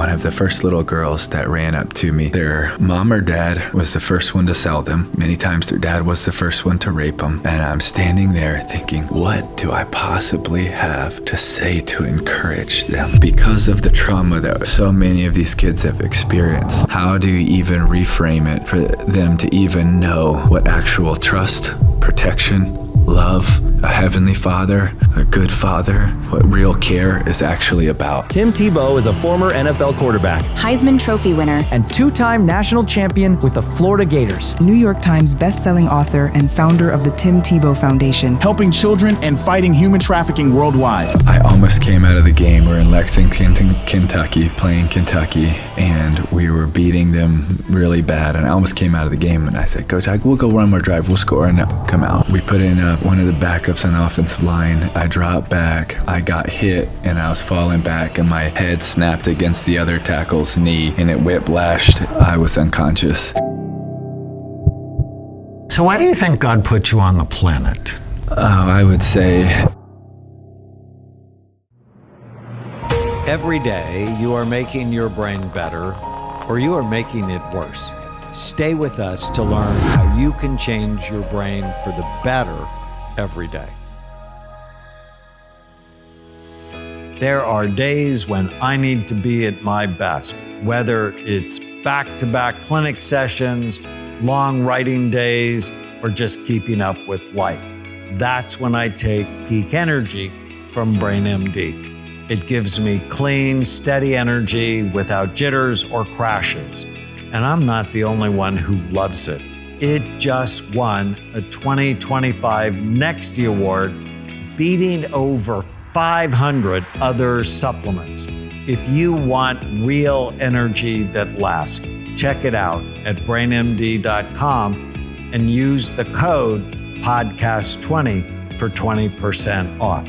one of the first little girls that ran up to me. Their mom or dad was the first one to sell them. Many times their dad was the first one to rape them. And I'm standing there thinking, what do I possibly have to say to encourage them? Because of the trauma that so many of these kids have experienced, how do you even reframe it for them to even know what actual trust, protection, love, a heavenly father, a good father, what real care is actually about? Tim Tebow is a former NFL quarterback, Heisman Trophy winner, and two-time national champion with the Florida Gators. New York Times best-selling author and founder of the Tim Tebow Foundation, helping children and fighting human trafficking worldwide. I almost came out of the game. We're in Lexington, Kentucky, playing Kentucky, and we were beating them really bad. And I almost came out of the game, and I said, Coach, we'll go one more drive. We'll score and come out. We put in one of the backups on the offensive line. I dropped back. I got hit, and I was falling back, and my head snapped against the other tackle's knee, and it whiplashed. I was unconscious. So why do you think God put you on the planet? I would say every day you are making your brain better, or you are making it worse. Stay with us to learn how you can change your brain for the better every day. There are days when I need to be at my best, whether it's back-to-back clinic sessions, long writing days, or just keeping up with life. That's when I take Peak Energy from BrainMD. It gives me clean, steady energy without jitters or crashes. And I'm not the only one who loves it. It just won a 2025 Nexty Award, beating over 500 other supplements. If you want real energy that lasts, check it out at brainmd.com and use the code podcast20 for 20% off.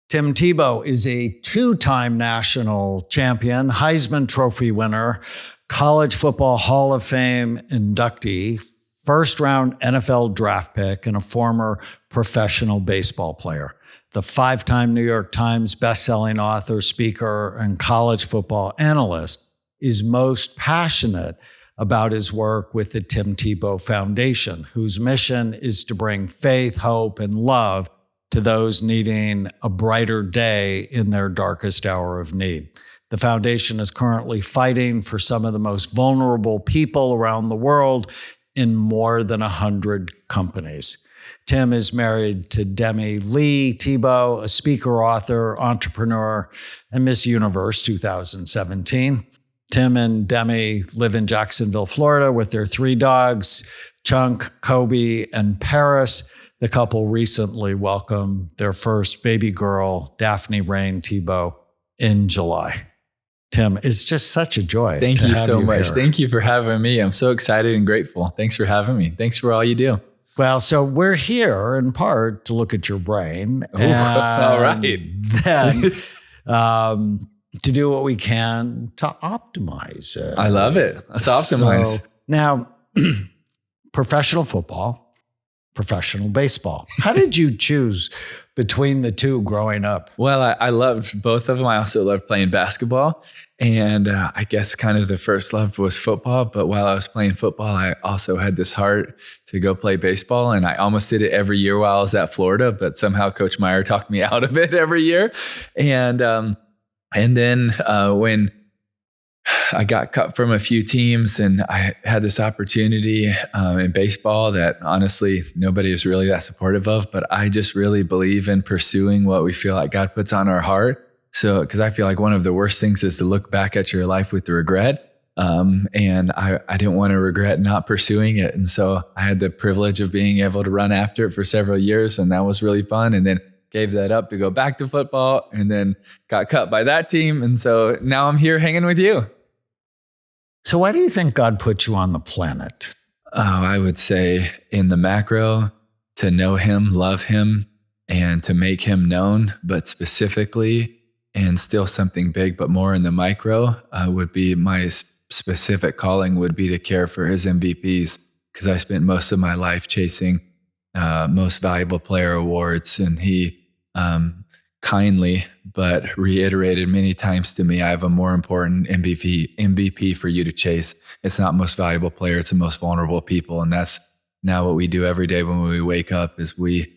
Tim Tebow is a two-time national champion, Heisman Trophy winner, College Football Hall of Fame inductee, first-round NFL draft pick, and a former professional baseball player. The five-time New York Times bestselling author, speaker, and college football analyst is most passionate about his work with the Tim Tebow Foundation, whose mission is to bring faith, hope, and love to those needing a brighter day in their darkest hour of need. The foundation is currently fighting for some of the most vulnerable people around the world in more than 100 companies. Tim is married to Demi Lee Tebow, a speaker, author, entrepreneur, and Miss Universe 2017. Tim and Demi live in Jacksonville, Florida, with their three dogs, Chunk, Kobe, and Paris. The couple recently welcomed their first baby girl, Daphne Rain Tebow, in July. Tim, it's just such a joy. Thank you so much. Here. Thank you for having me. I'm so excited and grateful. Thanks for having me. Thanks for all you do. Well, so we're here in part to look at your brain. Ooh, all right. Then to do what we can to optimize it. I love it. Let's optimize. So, now, professional football, professional baseball. How did you choose between the two growing up? Well, I loved both of them. I also loved playing basketball. And I guess kind of the first love was football. But while I was playing football, I also had this heart to go play baseball. And I almost did it every year while I was at Florida. But somehow Coach Meyer talked me out of it every year. And then when I got cut from a few teams and I had this opportunity in baseball that honestly, nobody is really that supportive of, but I just really believe in pursuing what we feel like God puts on our heart. So, because I feel like one of the worst things is to look back at your life with regret. And I didn't want to regret not pursuing it. And so I had the privilege of being able to run after it for several years. And that was really fun. And then gave that up to go back to football and then got cut by that team. And so now I'm here hanging with you. So why do you think God put you on the planet? I would say in the macro, to know him, love him, and to make him known, but specifically, and still something big, but more in the micro, would be my specific calling would be to care for his MVPs, because I spent most of my life chasing most valuable player awards, and he kindly but reiterated many times to me, I have a more important MVP for you to chase. It's not most valuable player, it's the most vulnerable people. And that's now what we do every day when we wake up is we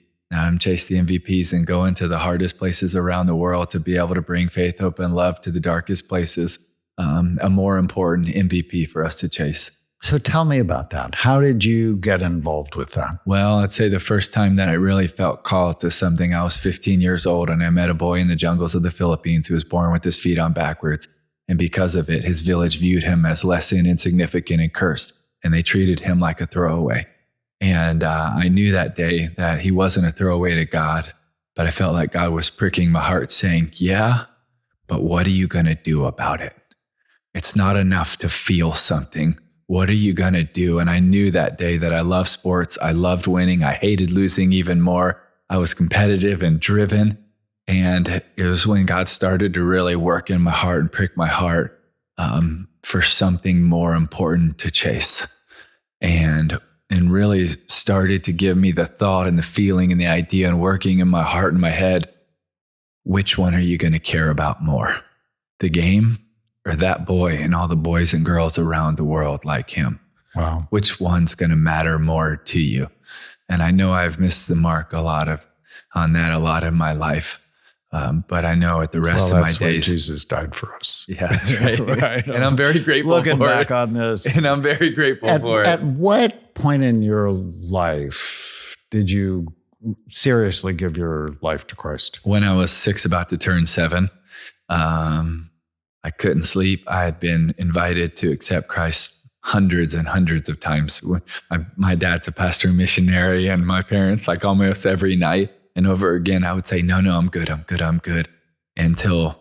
chase the MVPs and go into the hardest places around the world to be able to bring faith, hope, and love to the darkest places. A more important MVP for us to chase. So tell me about that. How did you get involved with that? Well, I'd say the first time that I really felt called to something, I was 15 years old and I met a boy in the jungles of the Philippines who was born with his feet on backwards. And because of it, his village viewed him as less than insignificant and cursed, and they treated him like a throwaway. And I knew that day that he wasn't a throwaway to God, but I felt like God was pricking my heart saying, yeah, but what are you going to do about it? It's not enough to feel something. What are you going to do? And I knew that day that I loved sports. I loved winning. I hated losing even more. I was competitive and driven. And it was when God started to really work in my heart and prick my heart for something more important to chase. And really started to give me the thought and the feeling and the idea and working in my heart and my head. Which one are you going to care about more? The game? Or that boy and all the boys and girls around the world like him? Wow. Which one's going to matter more to you? And I know I've missed the mark on that a lot in my life. But I know at the rest of my days. That's why Jesus died for us. Yeah, that's right. Right. And I'm very grateful Looking for back it. on this. And I'm very grateful for it. At what point in your life did you seriously give your life to Christ? When I was 6, about to turn 7, I couldn't sleep. I had been invited to accept Christ hundreds and hundreds of times. My dad's a pastor and missionary, and my parents, like almost every night and over again, I would say, no, I'm good. Until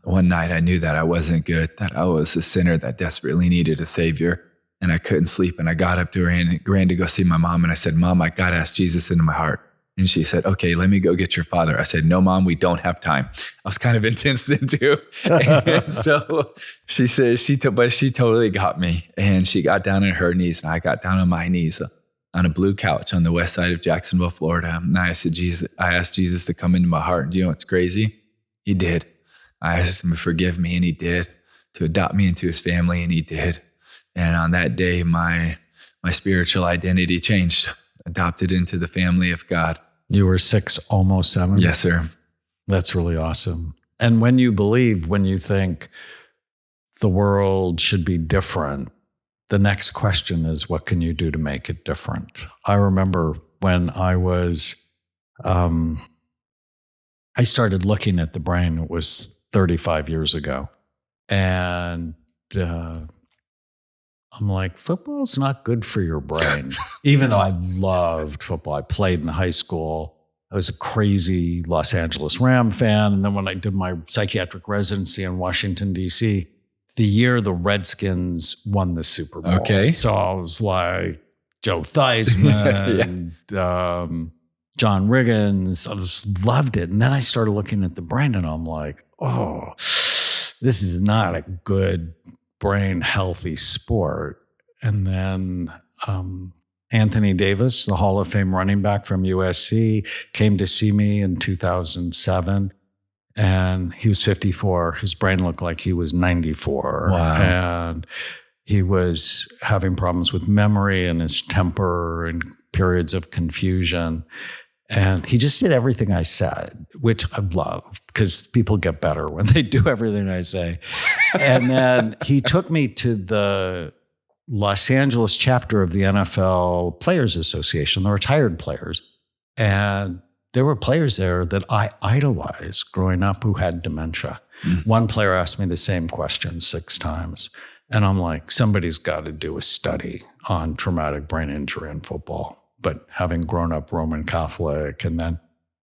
one night I knew that I wasn't good, that I was a sinner that desperately needed a savior. And I couldn't sleep. And I got up to her and ran to go see my mom. And I said, Mom, I got to ask Jesus into my heart. And she said, okay, let me go get your father. I said, no, Mom, we don't have time. I was kind of intense then too. And so she said, but she totally got me. And she got down on her knees and I got down on my knees on a blue couch on the west side of Jacksonville, Florida. And I asked Jesus to come into my heart. And do you know what's crazy? He did. I asked him to forgive me and he did, to adopt me into his family and he did. And on that day, my spiritual identity changed, adopted into the family of God. You were 6, almost 7? Yes, sir. That's really awesome. And when you believe, when you think the world should be different, the next question is, what can you do to make it different? I remember when I started looking at the brain, it was 35 years ago. And I'm like, football's not good for your brain. Even though I loved football, I played in high school. I was a crazy Los Angeles Ram fan. And then when I did my psychiatric residency in Washington, D.C., the year the Redskins won the Super Bowl. Okay. So I was like, Joe Theismann, John Riggins. I just loved it. And then I started looking at the brain and I'm like, oh, this is not a good brain healthy sport. And then Anthony Davis, the Hall of Fame running back from USC, came to see me in 2007. And he was 54. His brain looked like he was 94. Wow. And he was having problems with memory and his temper and periods of confusion. And he just did everything I said, which I love because people get better when they do everything I say. And then he took me to the Los Angeles chapter of the NFL Players Association, the retired players. And there were players there that I idolized growing up who had dementia. Mm-hmm. One player asked me the same question 6 times. And I'm like, somebody's got to do a study on traumatic brain injury in football. But having grown up Roman Catholic, and then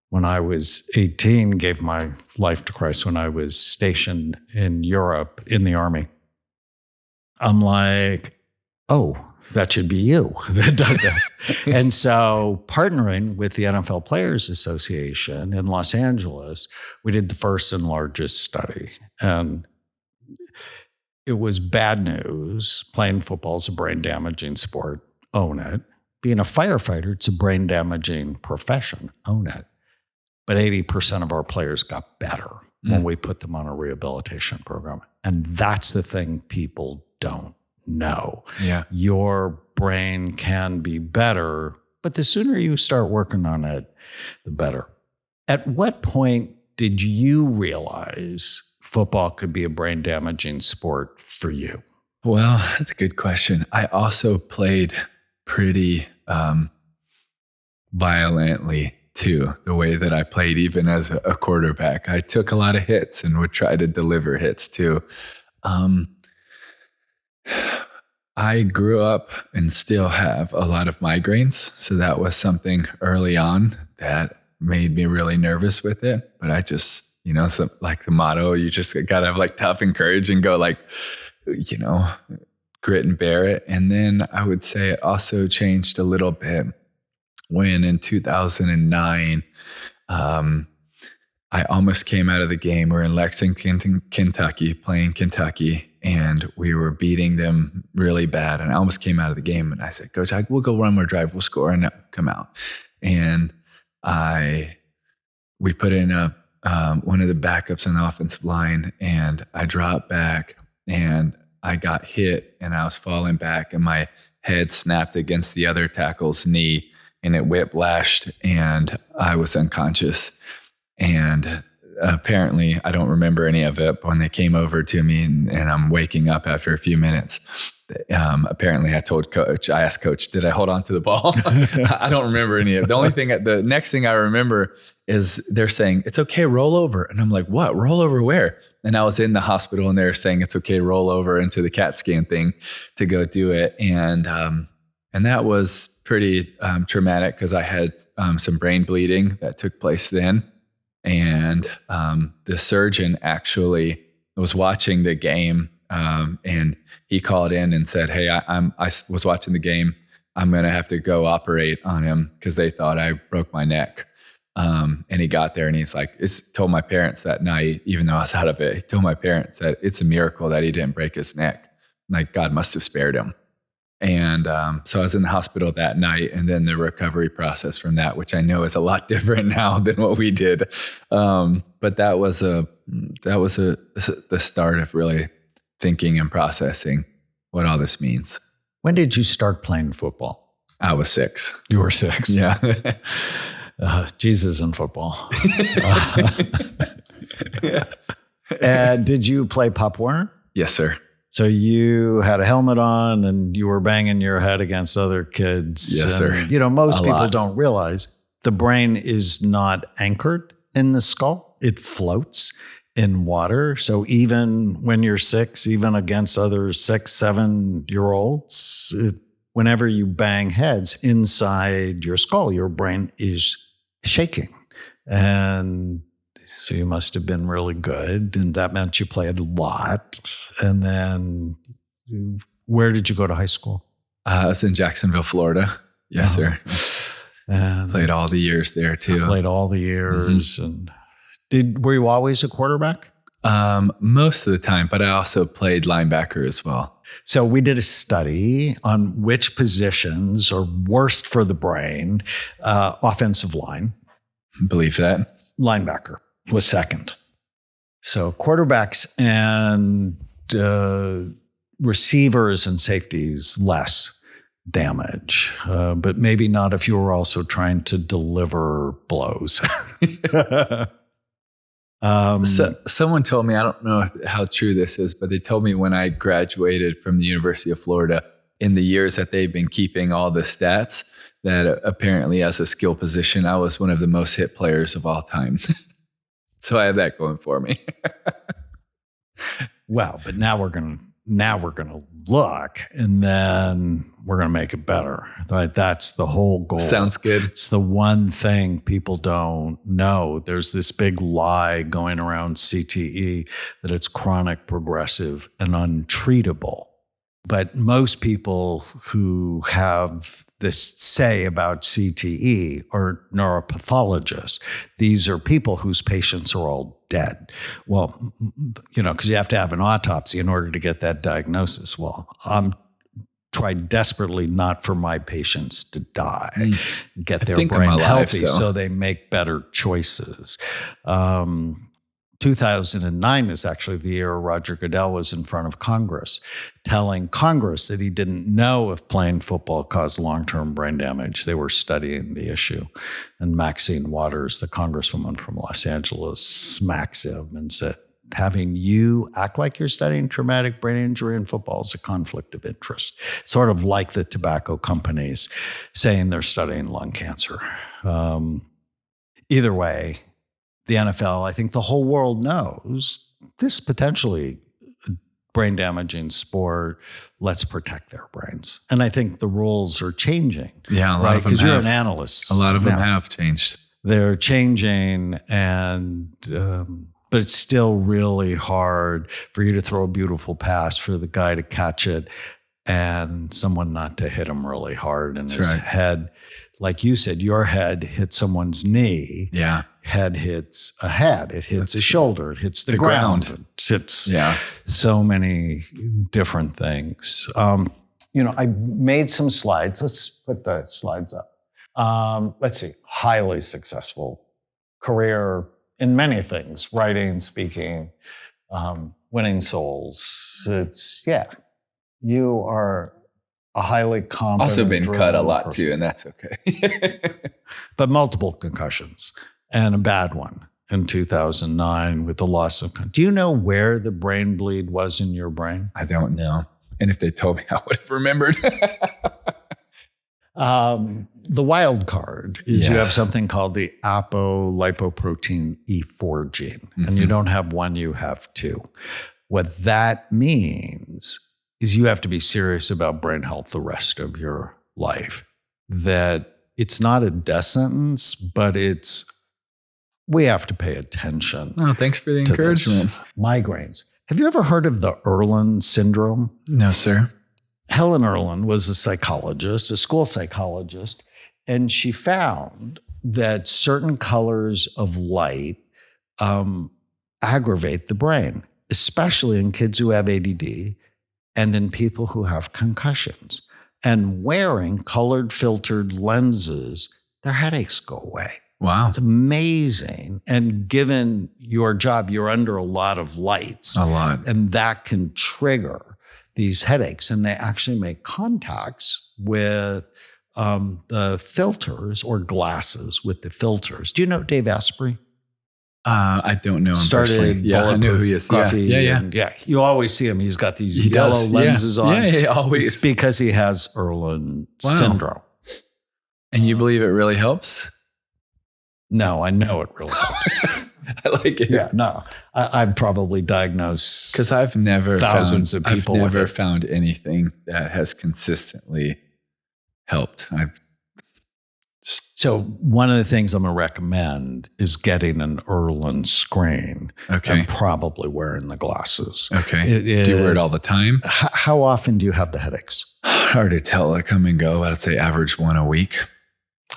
when I was 18, gave my life to Christ when I was stationed in Europe in the Army. I'm like, oh, that should be you that does that. And so partnering with the NFL Players Association in Los Angeles, we did the first and largest study. And it was bad news. Playing football is a brain damaging sport. Own it. Being a firefighter, it's a brain damaging profession. Own it. But 80% of our players got better. when we put them on a rehabilitation program. And that's the thing people don't know. Yeah. Your brain can be better, but the sooner you start working on it, the better. At what point did you realize football could be a brain damaging sport for you? Well, that's a good question. I also played pretty violently too, the way that I played even as a quarterback. I took a lot of hits and would try to deliver hits too. I grew up and still have a lot of migraines. So that was something early on that made me really nervous with it. But I just, like the motto, you just got to have like tough and courage and go like, grit and bear it. And then I would say it also changed a little bit when in 2009, I almost came out of the game. We're in Lexington, Kentucky, playing Kentucky, and we were beating them really bad. And I almost came out of the game. And I said, Coach, we'll go one more drive. We'll score and come out. And we put in one of the backups on the offensive line, and I dropped back and I got hit and I was falling back and my head snapped against the other tackle's knee and it whiplashed and I was unconscious. And apparently, I don't remember any of it, but when they came over to me and I'm waking up after a few minutes, apparently I asked Coach, did I hold on to the ball? I don't remember any of it. The next thing I remember is they're saying, it's okay, roll over. And I'm like, what? Roll over where? And I was in the hospital and they were saying, it's okay, roll over into the CAT scan thing to go do it. And that was pretty traumatic because I had some brain bleeding that took place then. And the surgeon actually was watching the game and he called in and said, hey, I was watching the game. I'm going to have to go operate on him because they thought I broke my neck. And he got there and he's like, told my parents that night, even though I was out of it, he told my parents that it's a miracle that he didn't break his neck. Like God must have spared him. And so I was in the hospital that night, and then the recovery process from that, which I know is a lot different now than what we did. But that was the start of really thinking and processing what all this means. When did you start playing football? I was 6. You were 6. Yeah. Jesus in football. And did you play Pop Warner? Yes, sir. So you had a helmet on and you were banging your head against other kids. Yes, sir. Most people don't realize the brain is not anchored in the skull. It floats in water. So even when you're 6, even against other 6, 7-year-olds, whenever you bang heads inside your skull, your brain is shaking. And so you must have been really good. And that meant you played a lot. And then where did you go to high school? I was in Jacksonville, Florida. Yes, sir. And played all the years there too. Played all the years. Mm-hmm. And were you always a quarterback? Most of the time, but I also played linebacker as well. So we did a study on which positions are worst for the brain. Offensive line. Believe that. Linebacker was second. So quarterbacks and receivers and safeties, less damage. But maybe not if you were also trying to deliver blows. So someone told me, I don't know how true this is, but they told me when I graduated from the University of Florida, in the years that they've been keeping all the stats, that apparently as a skill position, I was one of the most hit players of all time. So I have that going for me. Well, but now we're gonna look, and then we're gonna make it better. Right? That's the whole goal. Sounds good. It's the one thing people don't know. There's this big lie going around CTE that it's chronic, progressive, and untreatable. But most people who have this say about CTE are neuropathologists. These are people whose patients are all dead. Well, because you have to have an autopsy in order to get that diagnosis. Well, I'm trying desperately not for my patients to die, get their brain healthy so they make better choices. To 2009 is actually the year Roger Goodell was in front of Congress telling Congress that he didn't know if playing football caused long-term brain damage. They were studying the issue. And Maxine Waters, the congresswoman from Los Angeles, smacks him and said, having you act like you're studying traumatic brain injury in football is a conflict of interest. Sort of like the tobacco companies saying they're studying lung cancer. Either way, the NFL, I think the whole world knows this potentially brain damaging sport. Let's protect their brains. And I think the rules are changing. Yeah, a lot of them have. Because you're an analyst. A lot of them have changed. They're changing, but it's still really hard for you to throw a beautiful pass for the guy to catch it and someone not to hit him really hard. And his head, like you said, your head hits someone's knee. Yeah. Head hits a head. It hits a shoulder. It hits the ground. It hits so many different things. I made some slides. Let's put the slides up. Let's see. Highly successful career in many things, writing, speaking, winning souls. You are a highly competent. Also been cut a lot too, and that's okay. But multiple concussions and a bad one in 2009 with the loss of. Do you know where the brain bleed was in your brain? I don't know. And if they told me, I would have remembered. The wild card is you have something called the apolipoprotein E4 gene, and you don't have one, you have two. What that means is you have to be serious about brain health the rest of your life. That it's not a death sentence, but we have to pay attention. Oh, thanks for the encouragement. Migraines. Have you ever heard of the Irlen syndrome? No, sir. Helen Irlen was a psychologist, a school psychologist, and she found that certain colors of light aggravate the brain, especially in kids who have ADD and in people who have concussions. And wearing colored filtered lenses, their headaches go away. Wow. It's amazing. And given your job, you're under a lot of lights. A lot. And that can trigger these headaches. And they actually make contacts with the filters or glasses with the filters. Do you know Dave Asprey? I don't know him Started personally. I know who he is. Coffee. Yeah. You always see him. He's got these yellow lenses on. Yeah, always. It's because he has Irlen syndrome. And you believe it really helps? No, I know it really helps. I like it. Yeah, no. I've probably diagnosed because I've never found anything that has consistently helped. So one of the things I'm going to recommend is getting an Irlen screen. Okay. And probably wearing the glasses. Okay. Do you wear it all the time? How often do you have the headaches? Hard to tell. I come and go. I'd say average one a week.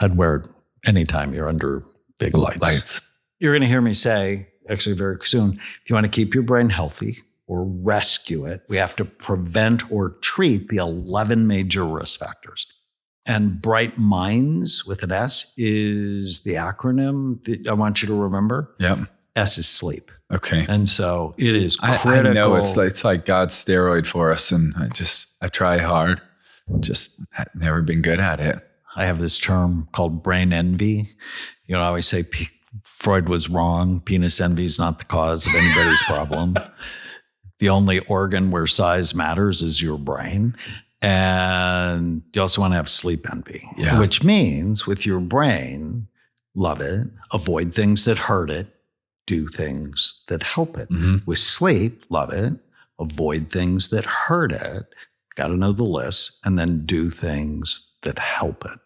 I'd wear it anytime you're under big lights. You're going to hear me say, actually very soon, if you want to keep your brain healthy or rescue it, we have to prevent or treat the 11 major risk factors. And Bright Minds with an S is the acronym that I want you to remember. Yep. S is sleep. Okay. And so it is critical. I know it's like God's steroid for us. And I try hard, just never been good at it. I have this term called brain envy. I always say Freud was wrong. Penis envy is not the cause of anybody's problem. The only organ where size matters is your brain. And you also want to have sleep envy, which means with your brain, love it, avoid things that hurt it, do things that help it. Mm-hmm. With sleep, love it, avoid things that hurt it, got to know the list, and then do things that help it.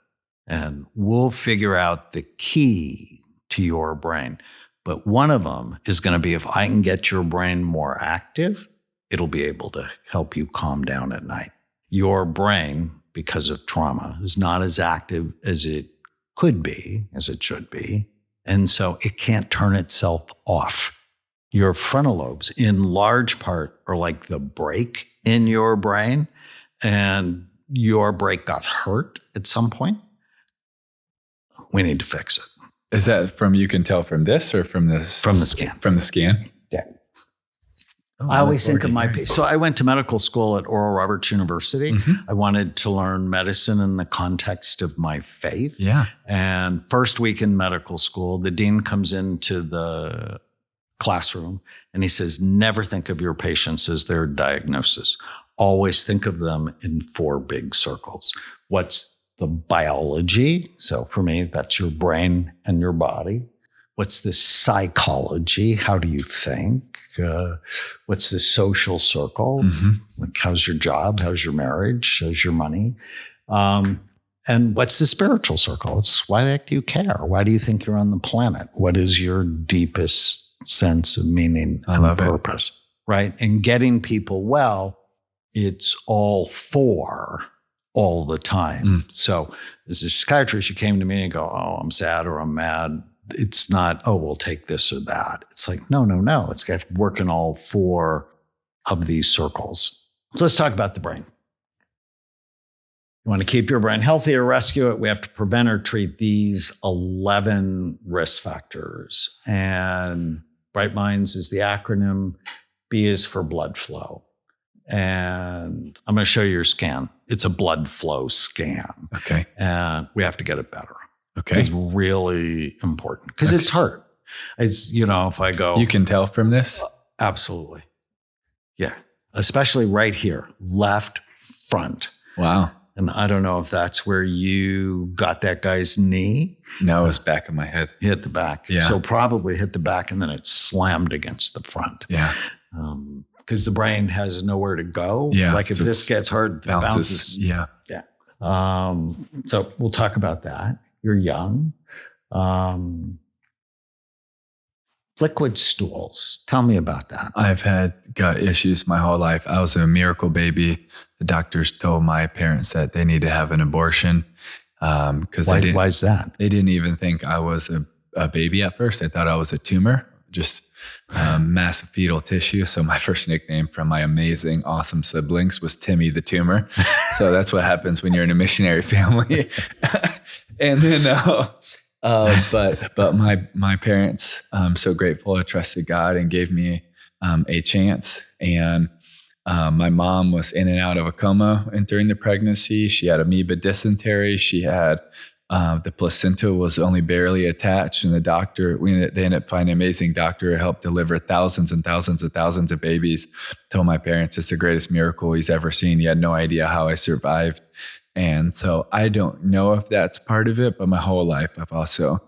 And we'll figure out the key to your brain. But one of them is going to be if I can get your brain more active, it'll be able to help you calm down at night. Your brain, because of trauma, is not as active as it could be, as it should be. And so it can't turn itself off. Your frontal lobes, in large part, are like the brake in your brain. And your brake got hurt at some point. We need to fix it. Is that from, you can tell from this or from this? From the scan. From the scan? Yeah. Oh, I always think of my so I went to medical school at Oral Roberts University. I wanted to learn medicine in the context of my faith. Yeah. And first week in medical school, the dean comes into the classroom and he says, never think of your patients as their diagnosis. Always think of them in 4 big circles. What's the biology? So for me, that's your brain and your body. What's the psychology? How do you think? What's the social circle? Like, how's your job? How's your marriage? How's your money? And what's the spiritual circle? It's why the heck do you care? Why do you think you're on the planet? What is your deepest sense of meaning and purpose? Right? And getting people well, it's all 4 all the time. So as a psychiatrist, you came to me and go, oh, I'm sad or I'm mad. It's not, oh, we'll take this or that. It's like, no. It's got to work in all 4 of these circles. Let's talk about the brain. You want to keep your brain healthy or rescue it, we have to prevent or treat these 11 risk factors. And Bright Minds is the acronym. B is for blood flow. And I'm going to show you your scan. It's a blood flow scan. Okay. And we have to get it better. Okay. It's really important because it's hurt. It's, if I go. You can tell from this? Absolutely. Yeah. Especially right here, left front. Wow. And I don't know if that's where you got that guy's knee. No, it was back of my head. Hit the back. Yeah. So probably hit the back and then it slammed against the front. Yeah. Because the brain has nowhere to go. Yeah. Like if so this gets hurt, it bounces. Yeah. Yeah. So we'll talk about that. You're young. Liquid stools. Tell me about that. I've had gut issues my whole life. I was a miracle baby. The doctors told my parents that they need to have an abortion. Because why is that? They didn't even think I was a baby at first. They thought I was a tumor, just massive fetal tissue. So my first nickname from my amazing, awesome siblings was Timmy the Tumor. So that's what happens when you're in a missionary family. And then, but my parents, I'm so grateful. I trusted God and gave me a chance. And my mom was in and out of a coma during the pregnancy. She had amoeba dysentery. She had the placenta was only barely attached, and they ended up finding an amazing doctor who helped deliver thousands and thousands and thousands of babies. Told my parents it's the greatest miracle he's ever seen. He had no idea how I survived. And so I don't know if that's part of it, but my whole life I've also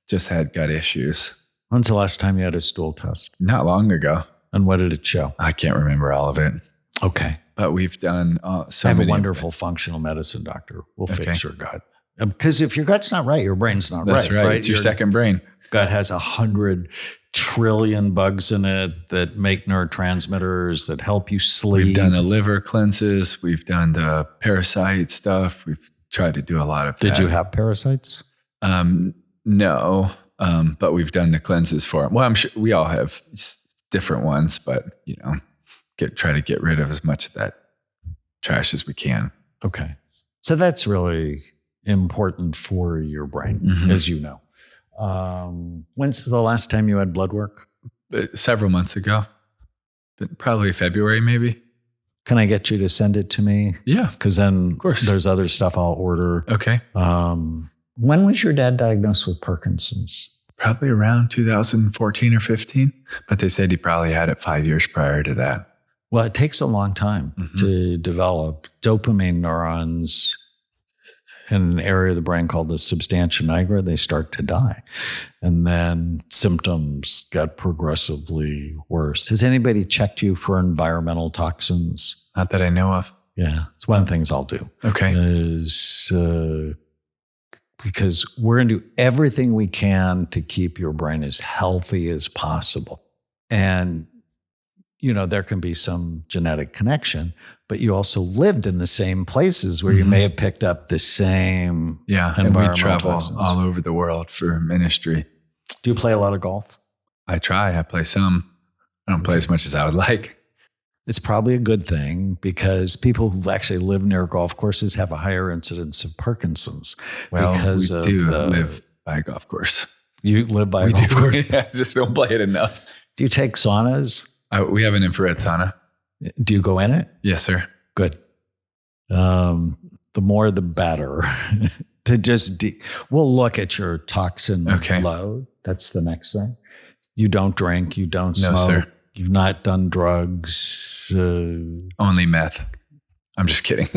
just had gut issues. When's the last time you had a stool test? Not long ago. And what did it show? I can't remember all of it. Okay. But we've done so I have many. a wonderful functional medicine doctor. We'll fix your gut. Because if your gut's not right, your brain's not That's right. It's your second brain. Gut has 100 trillion bugs in it that make neurotransmitters that help you sleep. We've done the liver cleanses. We've done the parasite stuff. We've tried to do a lot of that. Did you have parasites? No, but we've done the cleanses for them. Well, I'm sure we all have different ones, but try to get rid of as much of that trash as we can. Okay. So that's really important for your brain, as you know. When's the last time you had blood work? Several months ago, but probably February, maybe. Can I get you to send it to me? Yeah. Because then of course. There's other stuff I'll order. Okay. When was your dad diagnosed with Parkinson's? Probably around 2014 or 15, but they said he probably had it 5 years prior to that. Well, it takes a long time to develop dopamine neurons in an area of the brain called the substantia nigra. They start to die. And then symptoms get progressively worse. Has anybody checked you for environmental toxins? Not that I know of. Yeah. It's one of the things I'll do. Okay. Because we're going to do everything we can to keep your brain as healthy as possible. And there can be some genetic connection, but you also lived in the same places where you may have picked up the same and we travel all over the world for ministry. Do you play a lot of golf? I try. I play some. I don't play as much as I would like. It's probably a good thing because people who actually live near golf courses have a higher incidence of Parkinson's. Well, because we do live by a golf course. You live by We it, do. of course. Yeah, just don't play it enough. Do you take saunas? We have an infrared sauna. Do you go in it? Yes, sir. Good. The more, the better. To just, we'll look at your toxin load. That's the next thing. You don't drink. You don't smoke. No, sir. You've not done drugs. Only meth. I'm just kidding.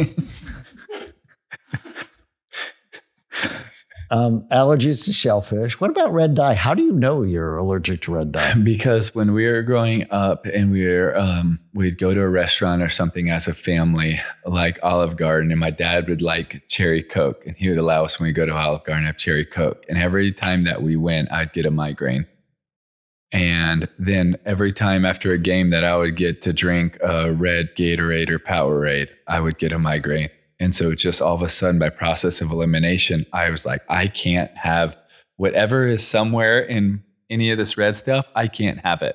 Allergies to shellfish. What about red dye? How do you know you're allergic to red dye? Because when we were growing up and we'd go to a restaurant or something as a family, like Olive Garden, and my dad would like cherry Coke, and he would allow us when we go to Olive Garden have cherry Coke. And every time that we went, I'd get a migraine. And then every time after a game that I would get to drink a red Gatorade or Powerade, I would get a migraine. And so just all of a sudden, by process of elimination, I was like, I can't have whatever is somewhere in any of this red stuff. I can't have it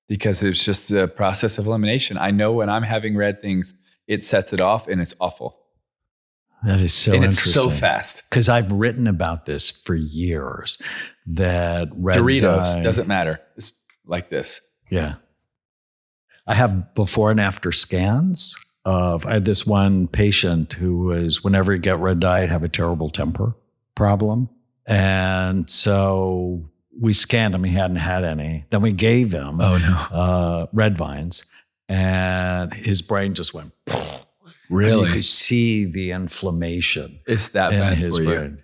because it's just the process of elimination. I know when I'm having red things, it sets it off and it's awful. That is so and interesting. it's so fast. Because I've written about this for years, that red Doritos, dye, doesn't matter. It's like this. Yeah. I have before and after scans of, I had this one patient who was, whenever he'd get red dye, he'd have a terrible temper problem. And so we scanned him. He hadn't had any. Then we gave him red vines, and his brain just went, really? And you could see the inflammation. It's that bad for brain.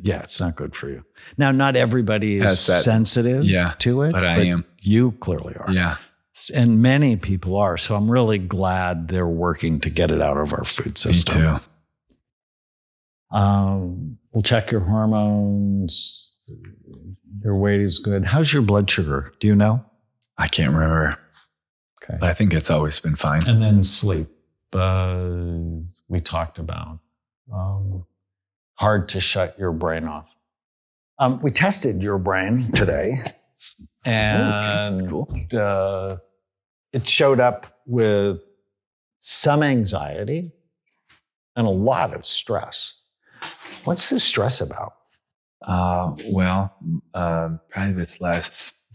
Yeah, it's not good for you. Now, not everybody is that, sensitive to it. But I am. You clearly are. Yeah. And many people are. So I'm really glad they're working to get it out of our food system. Me too. We'll check your hormones. Your weight is good. How's your blood sugar? Do you know? I can't remember. Okay. But I think it's always been fine. And then sleep. We talked about. Hard to shut your brain off. We tested your brain today. And that's cool. It showed up with some anxiety and a lot of stress. What's the stress about? Probably this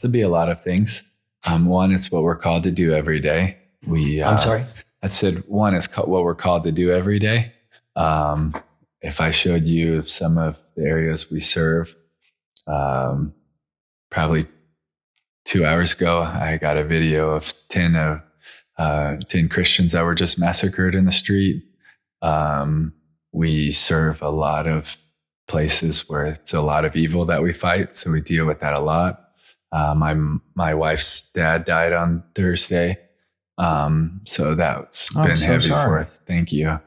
would be a lot of things. One, it's what we're called to do every day. I'm sorry? I said one is what we're called to do every day. If I showed you some of the areas we serve, probably 2 hours ago, I got a video of 10 Christians that were just massacred in the street. We serve a lot of places where it's a lot of evil that we fight, so we deal with that a lot. My wife's dad died on Thursday, so that's been heavy for us. Thank you.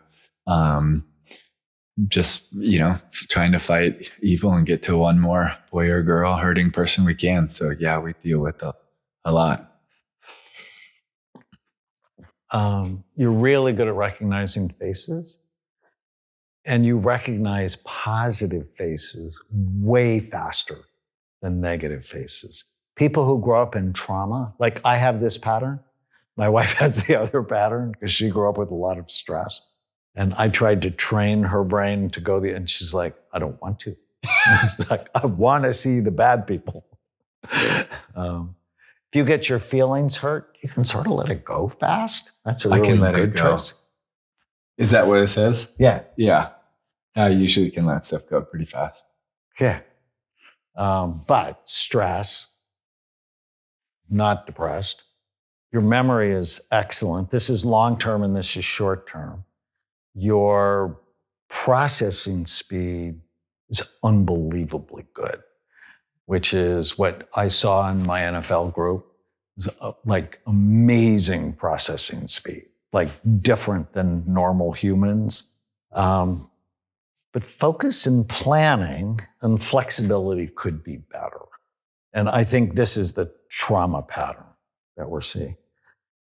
Just, trying to fight evil and get to one more boy or girl hurting person we can. So yeah, we deal with a lot. You're really good at recognizing faces, and you recognize positive faces way faster than negative faces. People who grow up in trauma, like I have this pattern. My wife has the other pattern because she grew up with a lot of stress. And I tried to train her brain to go and she's like, I don't want to. Like, I want to see the bad people. If you get your feelings hurt, you can sort of let it go fast. That's a really good choice. Is that what it says? Yeah. Yeah. I usually can let stuff go pretty fast. Yeah. But stress, not depressed. Your memory is excellent. This is long-term and this is short-term. Your processing speed is unbelievably good, which is what I saw in my NFL group. It was like amazing processing speed, like different than normal humans. But focus and planning and flexibility could be better. And I think this is the trauma pattern that we're seeing.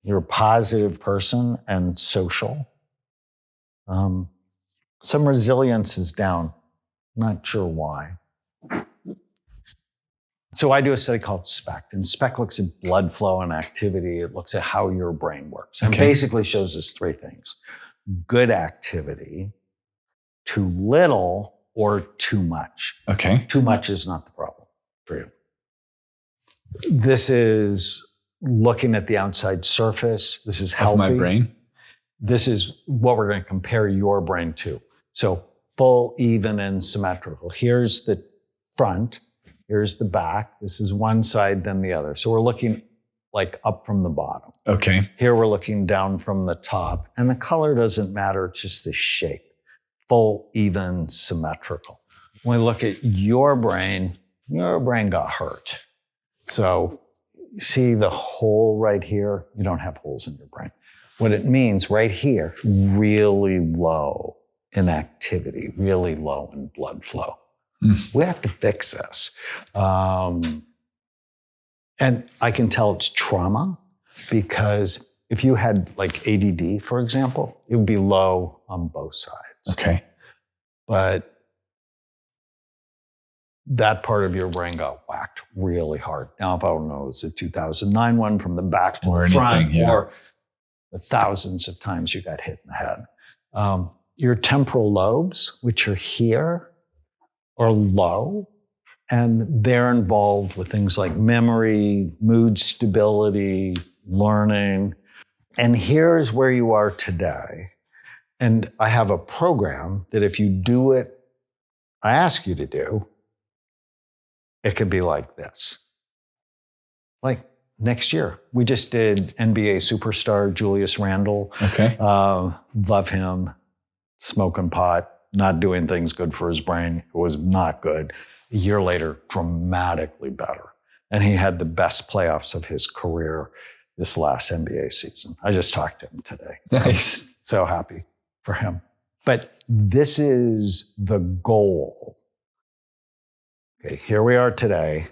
You're a positive person and social. Some resilience is down. Not sure why. So I do a study called SPECT, and SPECT looks at blood flow and activity. It looks at how your brain works. And basically shows us three things: good activity, too little, or too much. Okay. Too much is not the problem. for you. This is looking at the outside surface. This is healthy. Of my brain? This is what we're going to compare your brain to. So full, even, and symmetrical. Here's the front. Here's the back. This is one side, then the other. So we're looking like up from the bottom. Okay. Here we're looking down from the top. And the color doesn't matter, it's just the shape. Full, even, symmetrical. When we look at your brain got hurt. So you see the hole right here? You don't have holes in your brain. What it means right here, really low in activity, really low in blood flow. We have to fix this. And I can tell it's trauma because if you had like ADD, for example, it would be low on both sides. Okay. But that part of your brain got whacked really hard. Now, if I don't know, it's a 2009 one from the back to Or the front, anything, yeah. or the thousands of times you got hit in the head. Your temporal lobes, which are here, are low, and they're involved with things like memory, mood stability, learning. And here's where you are today. And I have a program that if you do it, I ask you to do, it could be like this. Like next year, we just did NBA superstar Julius Randle. Okay. Love him, smoking pot, not doing things good for his brain. It was not good. A year later, dramatically better. And he had the best playoffs of his career this last NBA season. I just talked to him today. Nice. So happy for him. But this is the goal. Okay, here we are today.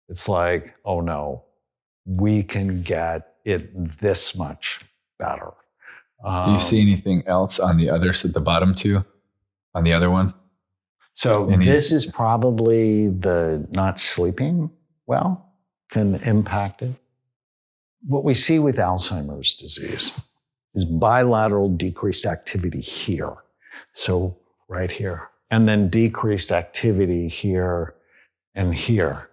It's like, oh no, we can get it this much better. Do you see anything else on the others at the bottom too? On the other one? So this is probably the not sleeping well can impact it. What we see with Alzheimer's disease is bilateral decreased activity here. So right here. And then decreased activity here and here.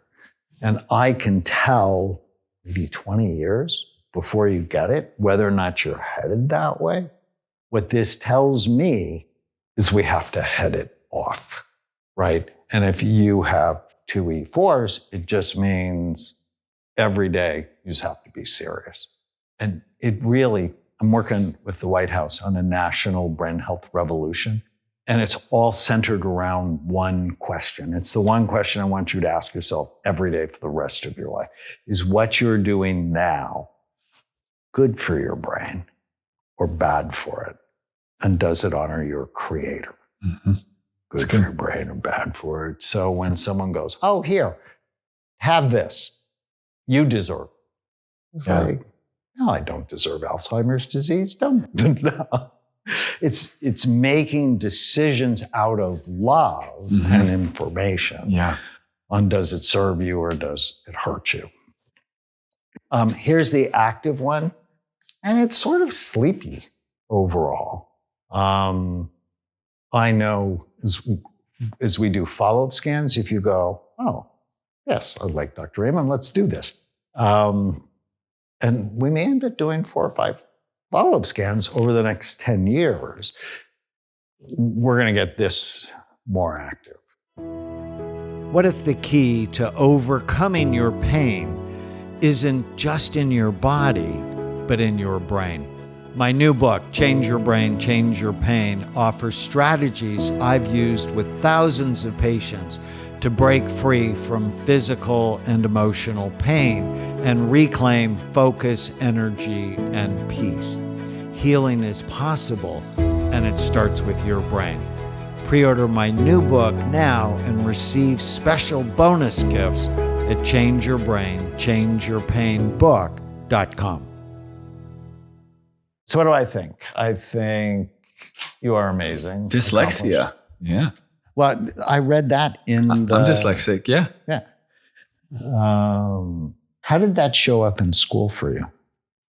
And I can tell maybe 20 years before you get it, whether or not you're headed that way. What this tells me is we have to head it off, right? And if you have 2 E4s, it just means every day you just have to be serious. And it really, I'm working with the White House on a national brain health revolution. And it's all centered around one question. It's the one question I want you to ask yourself every day for the rest of your life. Is what you're doing now good for your brain or bad for it? And does it honor your creator? Mm-hmm. Good for your brain or bad for it? So when someone goes, oh, here, have this, you deserve it. It's like, no, I don't deserve Alzheimer's disease. Don't. No. It's making decisions out of love and information. Yeah. On does it serve you or does it hurt you? Here's the active one. And it's sort of sleepy overall. I know as we do follow-up scans, if you go, oh, yes, I'd like Dr. Raymond, let's do this. And we may end up doing 4 or 5 follow-up scans over the next 10 years. We're going to get this more active. What if the key to overcoming your pain isn't just in your body, but in your brain? My new book, Change Your Brain, Change Your Pain, offers strategies I've used with thousands of patients to break free from physical and emotional pain and reclaim focus, energy, and peace. Healing is possible, and it starts with your brain. Pre-order my new book now and receive special bonus gifts at changeyourbrain.changeyourpainbook.com. So what do I think? I think you are amazing. Dyslexia. Yeah. Well, I read that in I'm dyslexic. Yeah. Yeah. How did that show up in school for you?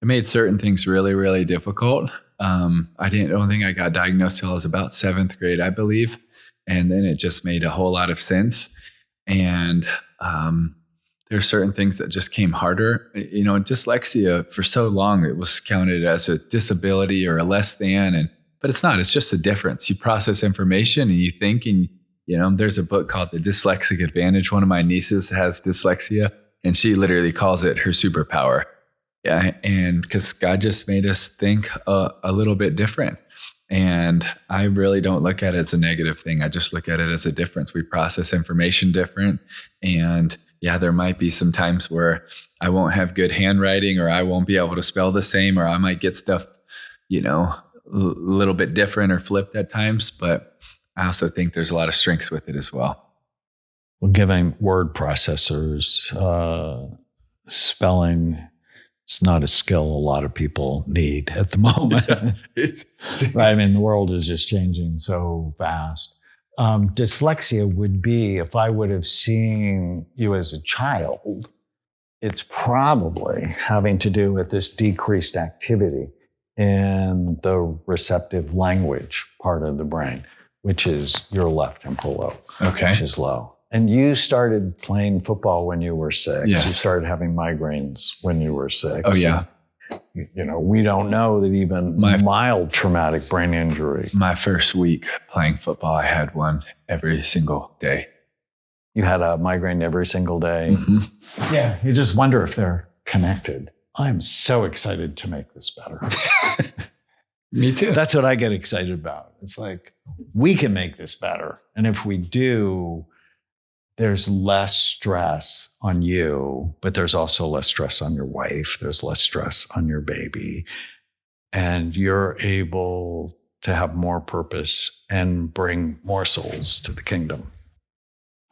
It made certain things really, really difficult. I don't think I got diagnosed till I was about 7th grade, I believe. And then it just made a whole lot of sense. And There are certain things that just came harder. You know, dyslexia, for so long, it was counted as a disability or a less than, but it's not. It's just a difference. You process information and you think, and, you know, there's a book called The Dyslexic Advantage. One of my nieces has dyslexia, and she literally calls it her superpower. Yeah. And because God just made us think a little bit different. And I really don't look at it as a negative thing. I just look at it as a difference. We process information different. And yeah, there might be some times where I won't have good handwriting, or I won't be able to spell the same, or I might get stuff, you know, a little bit different or flipped at times. But I also think there's a lot of strengths with it as well. Well, giving word processors, spelling, it's not a skill a lot of people need at the moment. Right? I mean, the world is just changing so fast. Dyslexia would be, if I would have seen you as a child, it's probably having to do with this decreased activity in the receptive language part of the brain, which is your left temporal lobe, which is low. And you started playing football when you were 6. Yes. You started having migraines when you were 6. Oh, yeah. You know, we don't know that even mild traumatic brain injury. My first week playing football, I had one every single day. You had a migraine every single day. Mm-hmm. Yeah. You just wonder if they're connected. I'm so excited to make this better. Me too. That's what I get excited about. It's like, we can make this better. And if we do, there's less stress on you, but there's also less stress on your wife. There's less stress on your baby. And you're able to have more purpose and bring more souls to the kingdom.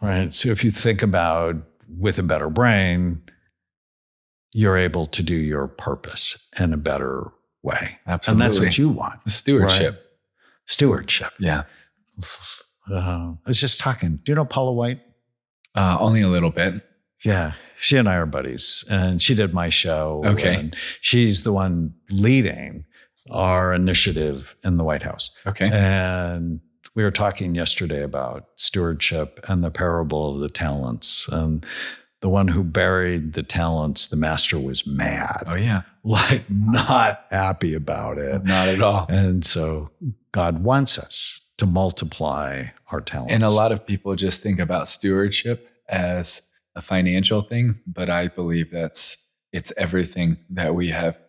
Right? So if you think about, with a better brain, you're able to do your purpose in a better way. Absolutely. And that's what you want. The stewardship. Right? Stewardship. Yeah. I was just talking. Do you know Paula White? Only a little bit. Yeah. She and I are buddies, and she did my show. Okay. And she's the one leading our initiative in the White House. Okay. And we were talking yesterday about stewardship and the parable of the talents. And the one who buried the talents, the master was mad. Oh, yeah. Like, not happy about it. Not at all. And so God wants us to multiply our talents. And a lot of people just think about stewardship as a financial thing, but I believe it's everything that we have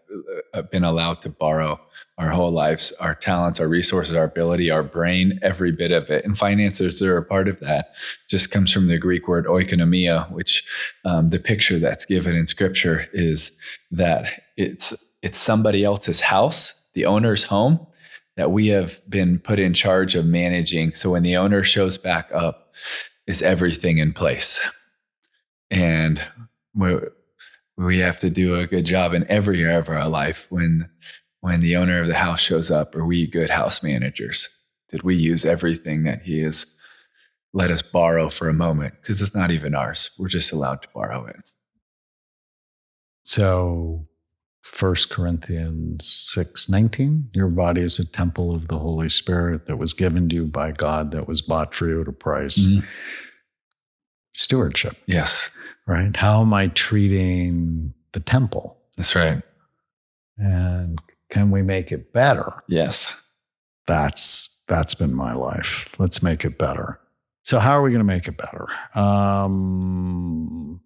been allowed to borrow our whole lives, our talents, our resources, our ability, our brain, every bit of it. And finances are a part of that. Just comes from the Greek word oikonomia, which the picture that's given in scripture is that it's somebody else's house, the owner's home, that we have been put in charge of managing. So when the owner shows back up, is everything in place? And we have to do a good job in every area of our life. When the owner of the house shows up, are we good house managers? Did we use everything that he has let us borrow for a moment? Because it's not even ours. We're just allowed to borrow it. So 1 Corinthians 6:19, your body is a temple of the Holy Spirit that was given to you by God, that was bought for you at a price. Mm-hmm. Stewardship. Yes. Right? How am I treating the temple? That's right. And can we make it better? Yes. That's been my life. Let's make it better. So how are we going to make it better? And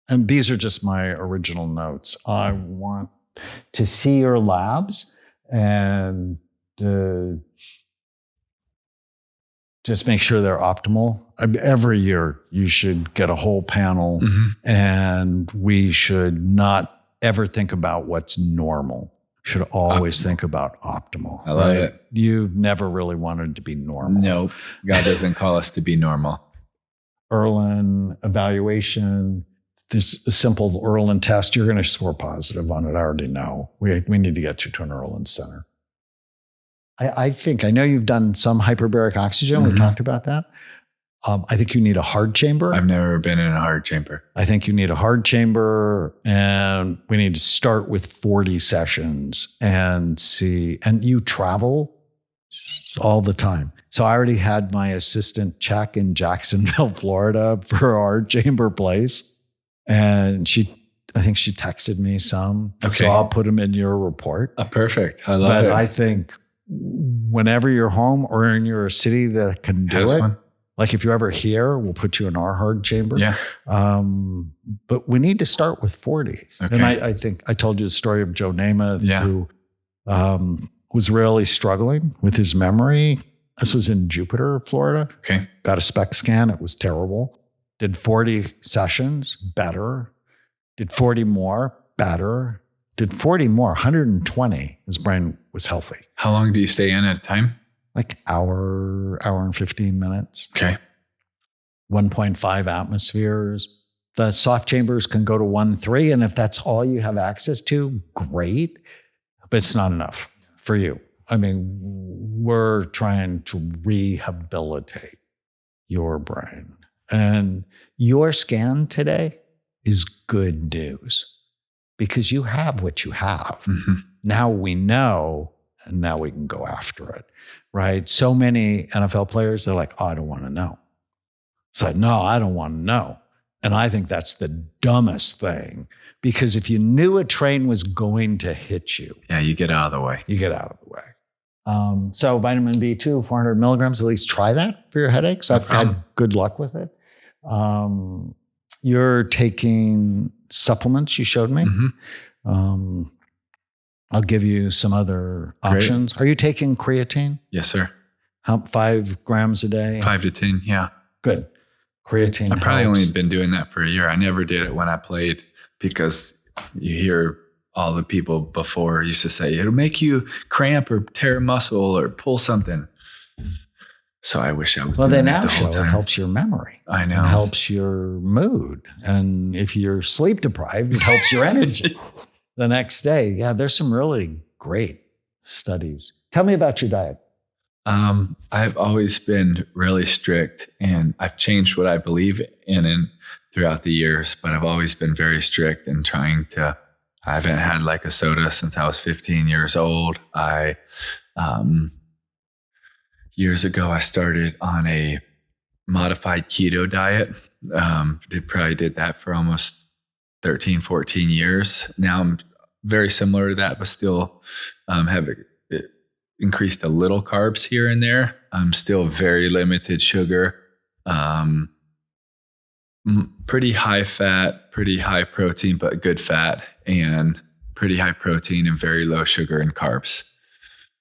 these are just my original notes. I want to see your labs and just make sure they're optimal. Every year you should get a whole panel, mm-hmm. and we should not ever think about what's normal. Should always think about optimal. I love it. You've never really wanted to be normal. No, God doesn't call us to be normal. Erlen evaluation. There's a simple Erlen test. You're going to score positive on it. I already know. We need to get you to an Erlen center. I know you've done some hyperbaric oxygen. Mm-hmm. We talked about that. I think you need a hard chamber. I've never been in a hard chamber. I think you need a hard chamber, and we need to start with 40 sessions and see. And you travel all the time. So I already had my assistant check in Jacksonville, Florida for our chamber place. And I think she texted me some. Okay. So I'll put them in your report. Perfect. I love it. But I think whenever you're home or in your city that can do it, one. like if you're ever here, we'll put you in our hard chamber. Yeah. But we need to start with 40. Okay. And I think I told you the story of Joe Namath, Yeah. who was really struggling with his memory. This was in Jupiter, Florida. Okay. Got a SPECT scan. It was terrible. Did 40 sessions, better. Did 40 more, better. Did 40 more, 120. His brain was healthy. How long do you stay in at a time? Like hour and 15 minutes. Okay. 1.5 atmospheres. The soft chambers can go to 1.3. And if that's all you have access to, great. But it's not enough for you. I mean, we're trying to rehabilitate your brain. And your scan today is good news because you have what you have. Mm-hmm. Now we know, and now we can go after it, right? So many NFL players, they're like, oh, I don't want to know. It's like, no, I don't want to know. And I think that's the dumbest thing because if you knew a train was going to hit you, Yeah, you get out of the way. you get out of the way. So vitamin B2, 400 milligrams, at least try that for your headaches. I've had good luck with it. You're taking supplements you showed me. Mm-hmm. I'll give you some other options. Are you taking creatine? Yes, sir. 5 grams a day? 5 to 10. Yeah. Good. Creatine I've probably helps. only been doing that for a year. I never did it when I played because you hear all the people before used to say, it'll make you cramp or tear a muscle or pull something. So I wish I was Well, they doing that now the show whole it time. helps your memory. I know. It helps your mood. And if you're sleep deprived, it helps your energy the next day. Yeah, there's some really great studies. Tell me about your diet. I've always been really strict and I've changed what I believe in throughout the years, but I've always been very strict in trying to, I haven't had like a soda since I was 15 years old. Years ago, I started on a modified keto diet. Probably did that for almost 13, 14 years. Now I'm very similar to that, but still have increased a little carbs here and there. I'm still very limited sugar, pretty high fat, pretty high protein, but good fat, and pretty high protein and very low sugar and carbs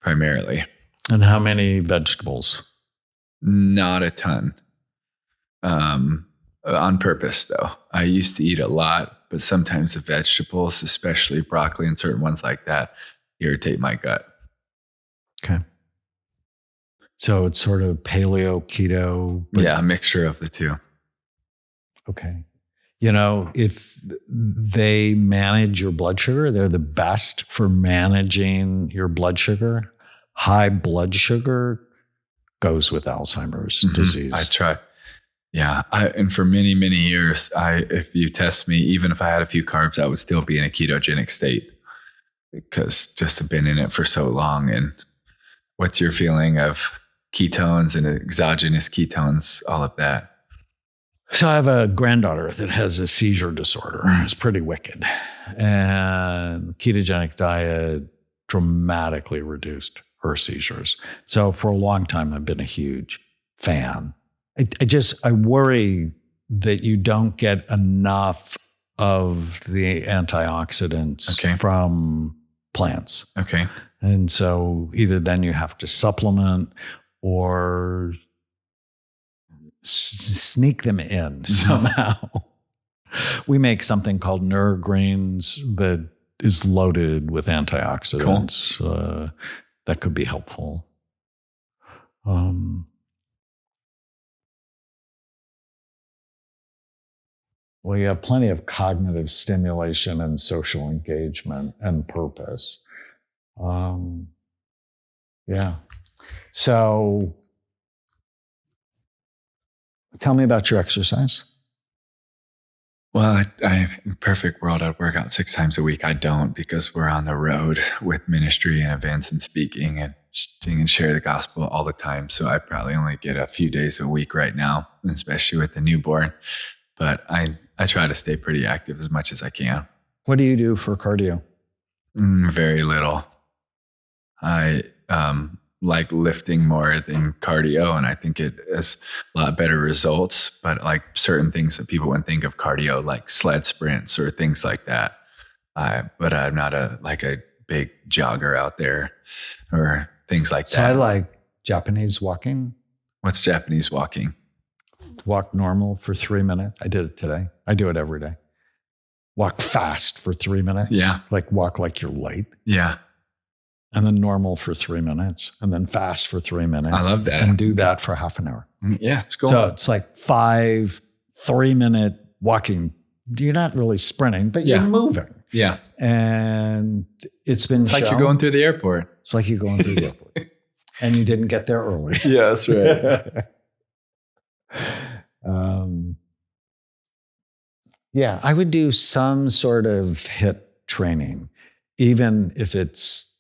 primarily. And how many vegetables? Not a ton. On purpose, though. I used to eat a lot, but sometimes the vegetables, especially broccoli and certain ones like that, irritate my gut. Okay. So it's sort of paleo, keto. Yeah, a mixture of the two. Okay. You know, if they manage your blood sugar, they're the best for managing your blood sugar. High blood sugar goes with Alzheimer's disease. I try. Yeah. And for many, many years, if you test me, even if I had a few carbs, I would still be in a ketogenic state because just have been in it for so long. And what's your feeling of ketones and exogenous ketones, all of that? So I have a granddaughter that has a seizure disorder. It's pretty wicked. And ketogenic diet dramatically reduced her seizures. So for a long time, I've been a huge fan. I worry that you don't get enough of the antioxidants from plants. Okay. And so either then you have to supplement or sneak them in somehow. We make something called Neurogreens that is loaded with antioxidants. Cool. That could be helpful. Well, you have plenty of cognitive stimulation and social engagement and purpose. Yeah. So tell me about your exercise. Well, in a perfect world, I'd work out 6 times a week. I don't, because we're on the road with ministry and events and speaking and share the gospel all the time. So I probably only get a few days a week right now, especially with the newborn. But I try to stay pretty active as much as I can. What do you do for cardio? Very little. I like lifting more than cardio, and I think it has a lot better results. But like certain things that people wouldn't think of cardio, like sled sprints or things like that. But I'm not a big jogger out there or things like So that. I like Japanese walking. What's Japanese walking? Walk normal for 3 minutes. I did it today. I do it every day. Walk fast for 3 minutes. Yeah. Like walk like you're late. Yeah. And then normal for 3 minutes. And then fast for 3 minutes. I love that. And do that for half an hour. Yeah, it's cool. So it's like 5 3-minute walking. You're not really sprinting, but you're moving. Yeah. And it's been It's like you're going through the airport. It's like you're going through the airport. And you didn't get there early. Yeah, that's right. Yeah, I would do some sort of HIIT training, even if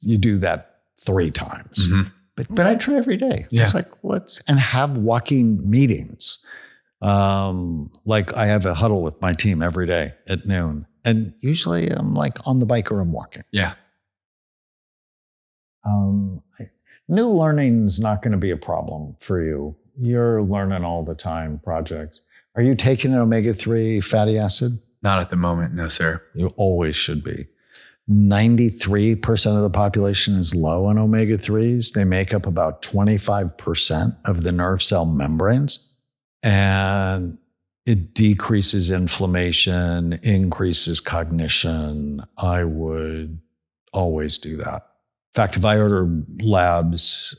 you do that 3 times. Mm-hmm. But I try every day. Yeah. It's like, and have walking meetings. Like I have a huddle with my team every day at noon. And usually I'm like on the bike or I'm walking. Yeah. New learning is not going to be a problem for you. You're learning all the time projects. Are you taking an omega-3 fatty acid? Not at the moment. No, sir. You always should be. 93% of the population is low on omega-3s. They make up about 25% of the nerve cell membranes. And it decreases inflammation, increases cognition. I would always do that. In fact, if I order labs,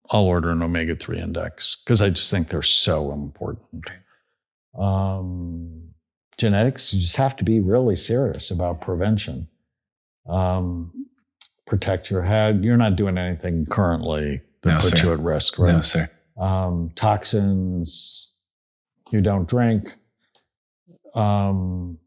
I'll order an omega-3 index because I just think they're so important. Genetics, you just have to be really serious about prevention. Protect your head. You're not doing anything currently that puts you at risk, right? No, sir. Toxins, you don't drink. The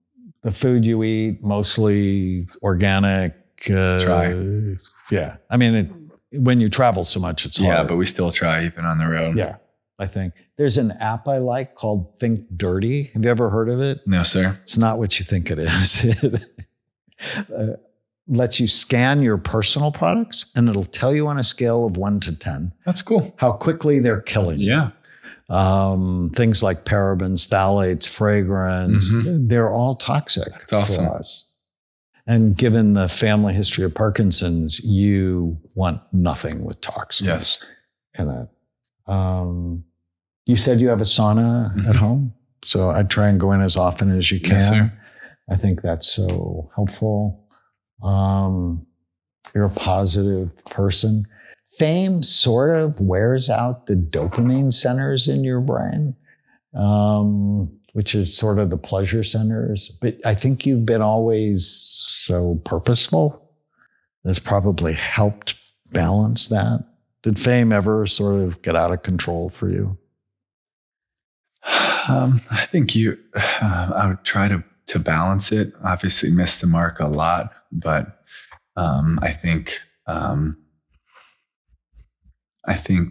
food you eat, mostly organic. Try. Yeah. I mean, when you travel so much, it's hard. Yeah, but we still try even on the road. Yeah, I think. There's an app I like called Think Dirty. Have you ever heard of it? No, sir. It's not what you think it is. It lets you scan your personal products, and it'll tell you on a scale of 1 to 10 That's cool. how quickly they're killing you. Yeah. Things like parabens, phthalates, fragrance, they're all toxic. That's awesome. For us. And given the family history of Parkinson's, you want nothing with toxins Yes. in it. You said you have a sauna at home, so I'd try and go in as often as you can. Yes, sir. I think that's so helpful. You're a positive person. Fame sort of wears out the dopamine centers in your brain, which is sort of the pleasure centers. But I think you've been always so purposeful. That's probably helped balance that. Did fame ever sort of get out of control for you? I think I would try to balance it. Obviously missed the mark a lot, but I think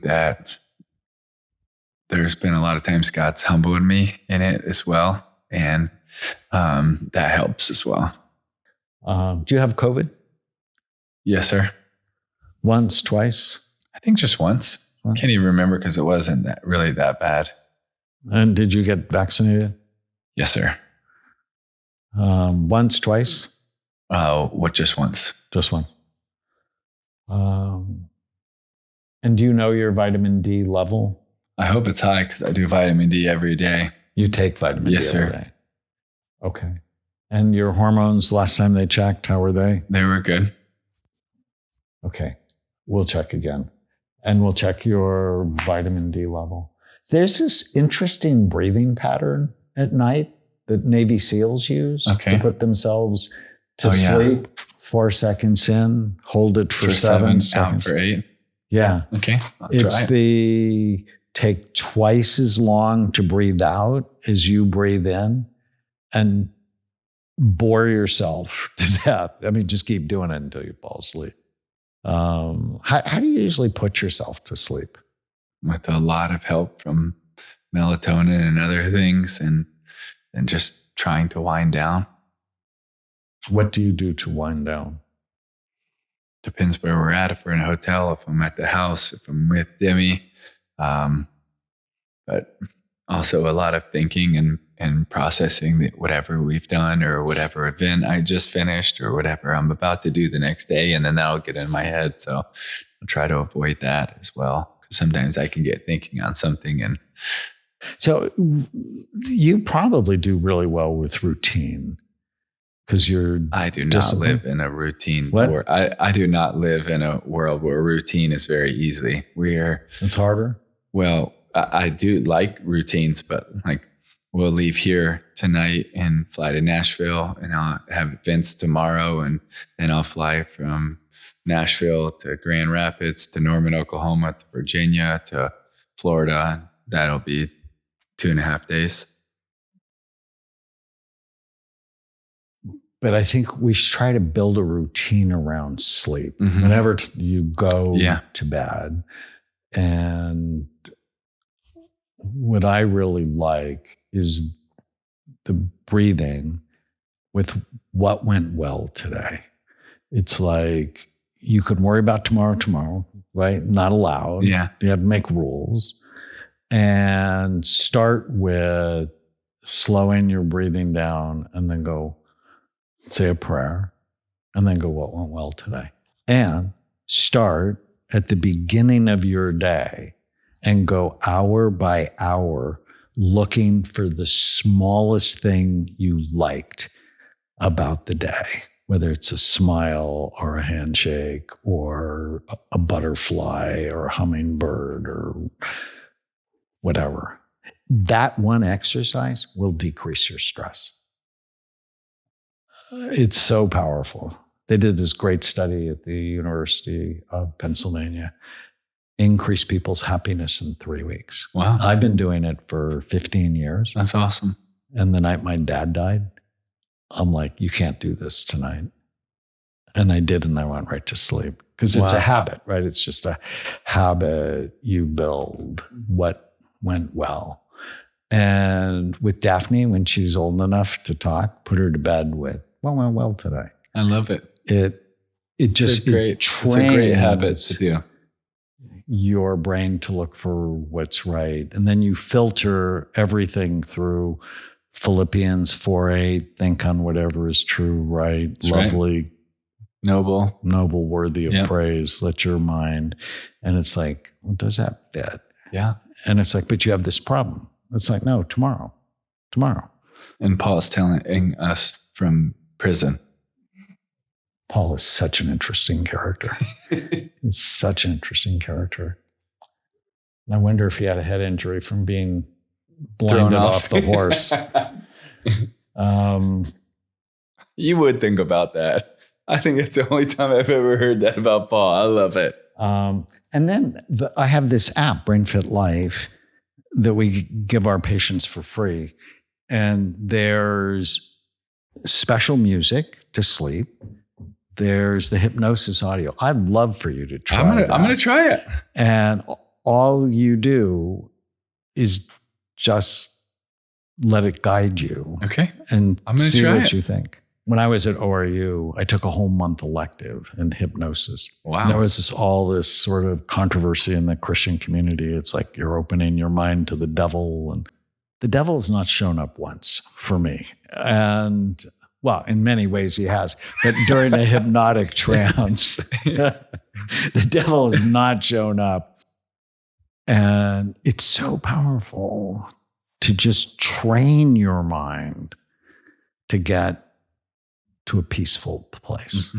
that there's been a lot of times God's humbled me in it as well. And that helps as well. Do you have COVID? Yes, sir. Once, twice? I think just once. Can't even remember because it wasn't really that bad. And did you get vaccinated? Yes, sir. Once, twice? What? Just once. Just one. And do you know your vitamin D level? I hope it's high because I do vitamin D every day. You take vitamin Yes, D every sir. day. Okay. And your hormones, last time they checked, how were they? They were good. Okay. We'll check again. And we'll check your vitamin D level. There's this interesting breathing pattern at night that Navy SEALs use to put themselves to sleep. 4 seconds in, hold it for 7 seconds. Out for 8. Yeah. Okay. It's the take twice as long to breathe out as you breathe in. and bore yourself to death. I mean, just keep doing it until you fall asleep. How do you usually put yourself to sleep? With a lot of help from melatonin and other things, and just trying to wind down. What do you do to wind down? Depends where we're at. If we're in a hotel, if I'm at the house, if I'm with Demi. But also a lot of thinking and processing whatever we've done or whatever event I just finished or whatever I'm about to do the next day. And then that'll get in my head. So I'll try to avoid that as well. Because sometimes I can get thinking on something. And so you probably do really well with routine because I do not live in a routine. What? I do not live in a world where routine is very easy. It's harder? Well, I do like routines, but like we'll leave here tonight and fly to Nashville, and I'll have events tomorrow, and then I'll fly from Nashville to Grand Rapids to Norman, Oklahoma to Virginia to Florida. That'll be 2.5 days. But I think we should try to build a routine around sleep. Mm-hmm. Whenever you go to bed. And what I really like is the breathing with what went well today. It's like you can worry about tomorrow, right? Not allowed. Yeah. You have to make rules. And start with slowing your breathing down and then go say a prayer and then go what went well today. And start at the beginning of your day and go hour by hour looking for the smallest thing you liked about the day, whether it's a smile or a handshake or a butterfly or a hummingbird or whatever. That one exercise will decrease your stress. It's so powerful. They did this great study at the University of Pennsylvania, increase people's happiness in 3 weeks. Wow. I've been doing it for 15 years. That's awesome. And the night my dad died, I'm like, you can't do this tonight. And I did, and I went right to sleep. Because it's a habit, right? It's just a habit you build, what went well. And with Daphne, when she's old enough to talk, put her to bed with what went well today. I love it. It's a great habit to do. Your brain to look for what's right. And then you filter everything through Philippians 4:8, think on whatever is true, right, That's lovely, right. Noble, worthy of praise, let your mind. And it's like, well, does that fit? Yeah. And it's like, but you have this problem. It's like, no, tomorrow. And Paul is telling us from prison. Paul is such an interesting character. He's such an interesting character. I wonder if he had a head injury from being blinded off the horse. You would think about that. I think it's the only time I've ever heard that about Paul. I love it. And then I have this app, BrainFit Life, that we give our patients for free. And there's special music to sleep. There's the hypnosis audio. I'd love for you to try it. I'm going to try it. And all you do is just let it guide you. Okay. And I'm going to see try what you think. When I was at ORU, I took a whole month elective in hypnosis. Wow. And there was all this sort of controversy in the Christian community. It's like you're opening your mind to the devil. And the devil has not shown up once for me. And well, in many ways he has, but during a hypnotic trance, the devil has not shown up. And it's so powerful to just train your mind to get to a peaceful place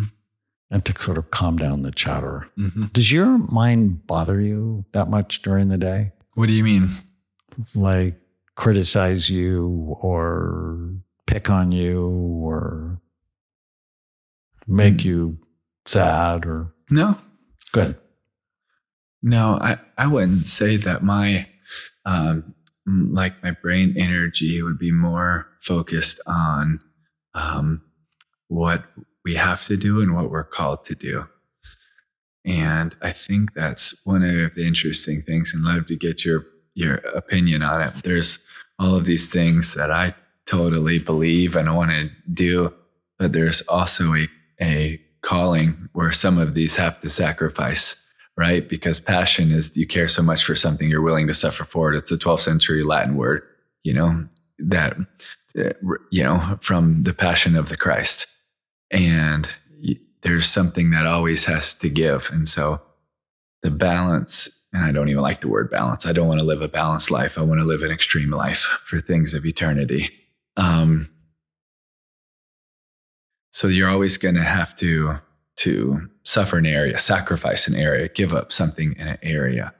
and to sort of calm down the chatter. Mm-hmm. Does your mind bother you that much during the day? What do you mean? Like criticize you or pick on you or make you sad or? No. Good. No, I wouldn't say that my like my brain energy would be more focused on what we have to do and what we're called to do. And I think that's one of the interesting things, and I'd love to get your opinion on it. There's all of these things that I totally believe and want to do, but there's also a calling where some of these have to sacrifice, right? Because passion is you care so much for something you're willing to suffer for it. It's a 12th century Latin word, that, from the passion of the Christ. And there's something that always has to give. And so the balance, and I don't even like the word balance. I don't want to live a balanced life. I want to live an extreme life for things of eternity. So you're always going to have to suffer an area, sacrifice an area, give up something in an area,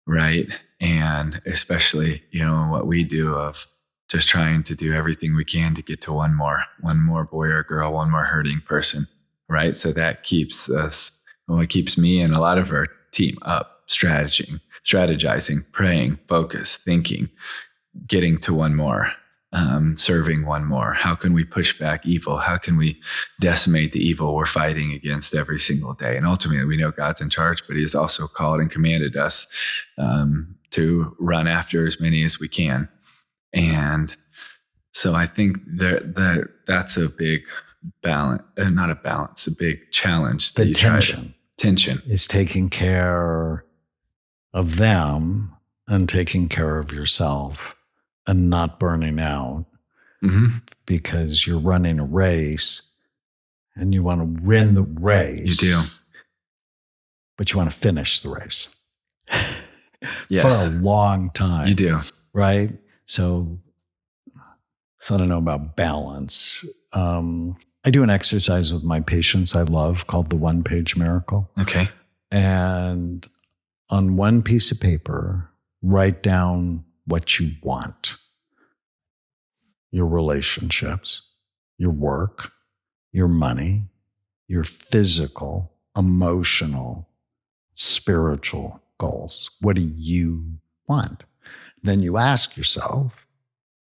right? And especially, what we do of just trying to do everything we can to get to one more boy or girl, one more hurting person, right? So that keeps us, it keeps me and a lot of our team up, strategizing, praying, focus, thinking, getting to one more, serving one more. How can we push back evil? How can we decimate the evil we're fighting against every single day? And ultimately, we know God's in charge, but he has also called and commanded us to run after as many as we can. And so I think that's a big balance, not a balance, a big challenge. The tension is taking care of them and taking care of yourself and not burning out, because you're running a race and you want to win the race. You do. But you want to finish the race yes. for a long time. You do. Right? So I don't know about balance. I do an exercise with my patients I love called the 1-page miracle. Okay. And on one piece of paper, write down what you want. Your relationships, your work, your money, your physical, emotional, spiritual goals. What do you want? Then you ask yourself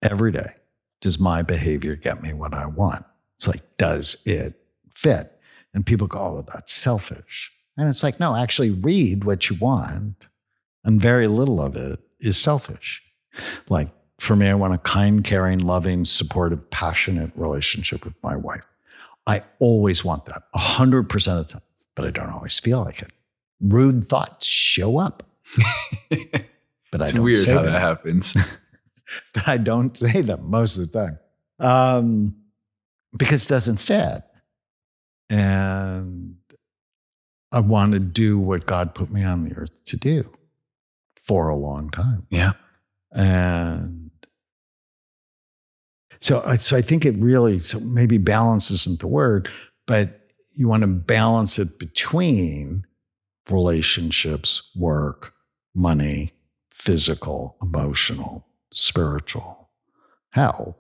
every day, does my behavior get me what I want? It's like, does it fit? And people go, oh, that's selfish. And it's like, no, actually read what you want. And very little of it is selfish. Like for me, I want a kind, caring, loving, supportive, passionate relationship with my wife. I always want that 100% of the time, but I don't always feel like it. Rude thoughts show up. But it's weird how that happens. But I don't say them most of the time. Because it doesn't fit. And I want to do what God put me on the earth to do for a long time. Yeah. And so I think it really, so maybe balance isn't the word, but you want to balance it between relationships, work, money, physical, emotional, spiritual health.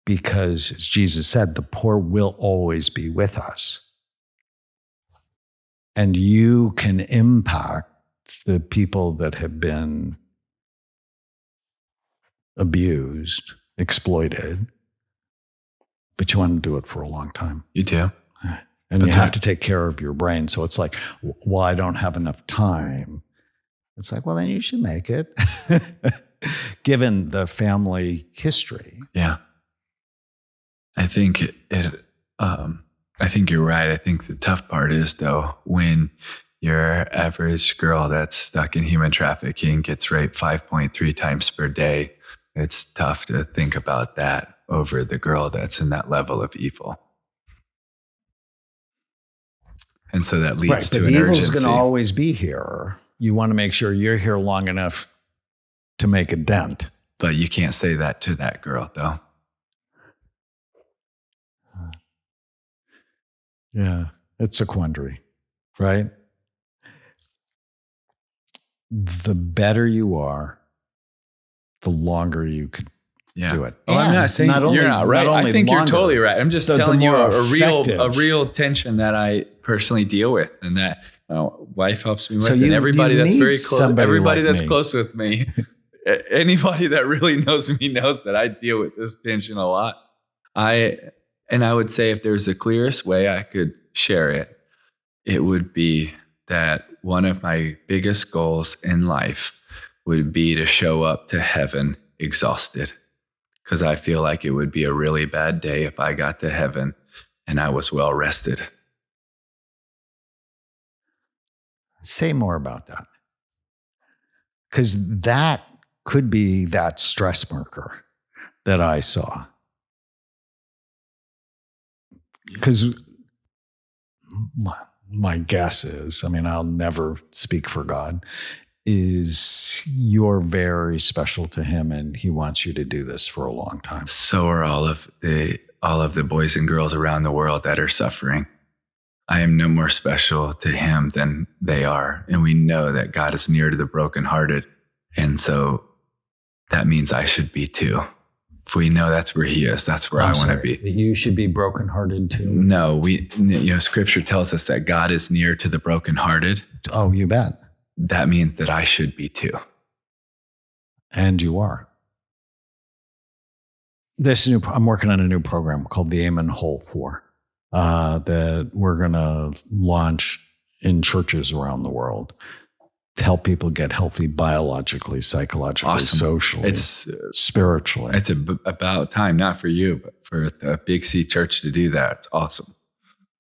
Because as Jesus said, the poor will always be with us. And you can impact the people that have been abused, exploited, but you want to do it for a long time. You do. And you have to take care of your brain. So it's like, well, I don't have enough time. It's like, well, then you should make it, given the family history. Yeah. I think I think you're right. I think the tough part is, though, when your average girl that's stuck in human trafficking gets raped 5.3 times per day, it's tough to think about that over the girl that's in that level of evil. And so that leads to an urgency. Evil's going to always be here. You want to make sure you're here long enough to make a dent. But you can't say that to that girl, though. Yeah, it's a quandary, right? The better you are, the longer you can do it. Oh, I'm not saying you're not right. I think you're totally right. I'm just telling you a real tension that I personally deal with, and that wife helps me with, and everybody that's very close, everybody that's close with me Anybody that really knows me knows that I deal with this tension a lot. I would say if there's the clearest way I could share it, it would be that one of my biggest goals in life would be to show up to heaven exhausted. Because I feel like it would be a really bad day if I got to heaven and I was well rested. Say more about that. Because that could be that stress marker that I saw. Because my guess is, I mean, I'll never speak for God, is you're very special to him and he wants you to do this for a long time. So are all of the boys and girls around the world that are suffering. I am no more special to him than they are. And we know that God is near to the brokenhearted. And so that means I should be too. If we know that's where he is, that's where I want to be. You should be brokenhearted too. No, scripture tells us that God is near to the brokenhearted. Oh, you bet. That means that I should be too. And you are. I'm working on a new program called the Amen Whole 4 that we're going to launch in churches around the world to help people get healthy biologically, psychologically, awesome. Socially, spiritually. It's about time, not for you, but for a Big C church to do that. It's awesome.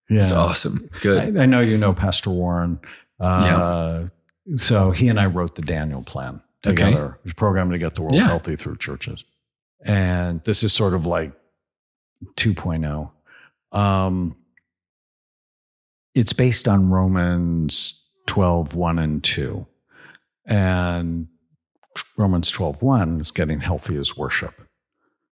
Yeah. It's awesome. Good. I know you know Pastor Warren. So he and I wrote the Daniel Plan together, a program to get the world healthy through churches. And this is sort of like 2.0. It's based on Romans 12:1 and 2. And Romans 12:1 is getting healthy as worship.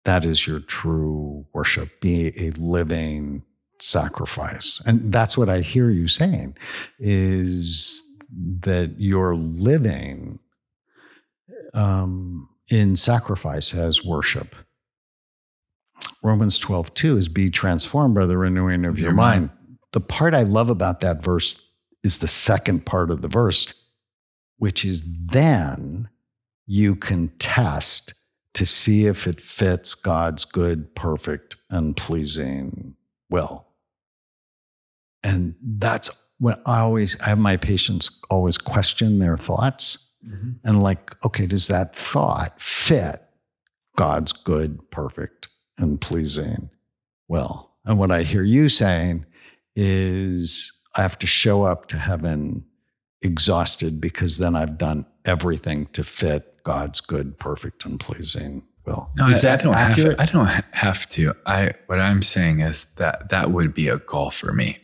That is your true worship. Be a living sacrifice. And that's what I hear you saying, is that you're living in sacrifice as worship. Romans 12:2 is be transformed by the renewing of your mind. The part I love about that verse is the second part of the verse, which is then you can test to see if it fits God's good, perfect, and pleasing will. And that's when I have my patients always question their thoughts. Mm-hmm. And like, okay, does that thought fit God's good, perfect, and pleasing will? And what I hear you saying is I have to show up to heaven exhausted because then I've done everything to fit God's good, perfect, and pleasing will. No, is that accurate? I don't have to. What I'm saying is that would be a goal for me.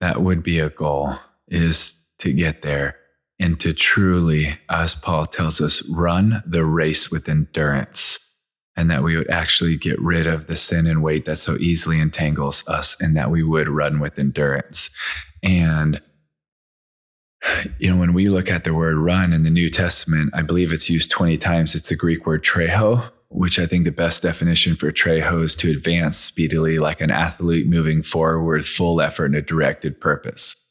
That would be a goal, is to get there and to truly, as Paul tells us, run the race with endurance, and that we would actually get rid of the sin and weight that so easily entangles us, and that we would run with endurance. And, when we look at the word run in the New Testament, I believe it's used 20 times. It's the Greek word treho, which I think the best definition for treho is to advance speedily like an athlete moving forward, full effort and a directed purpose.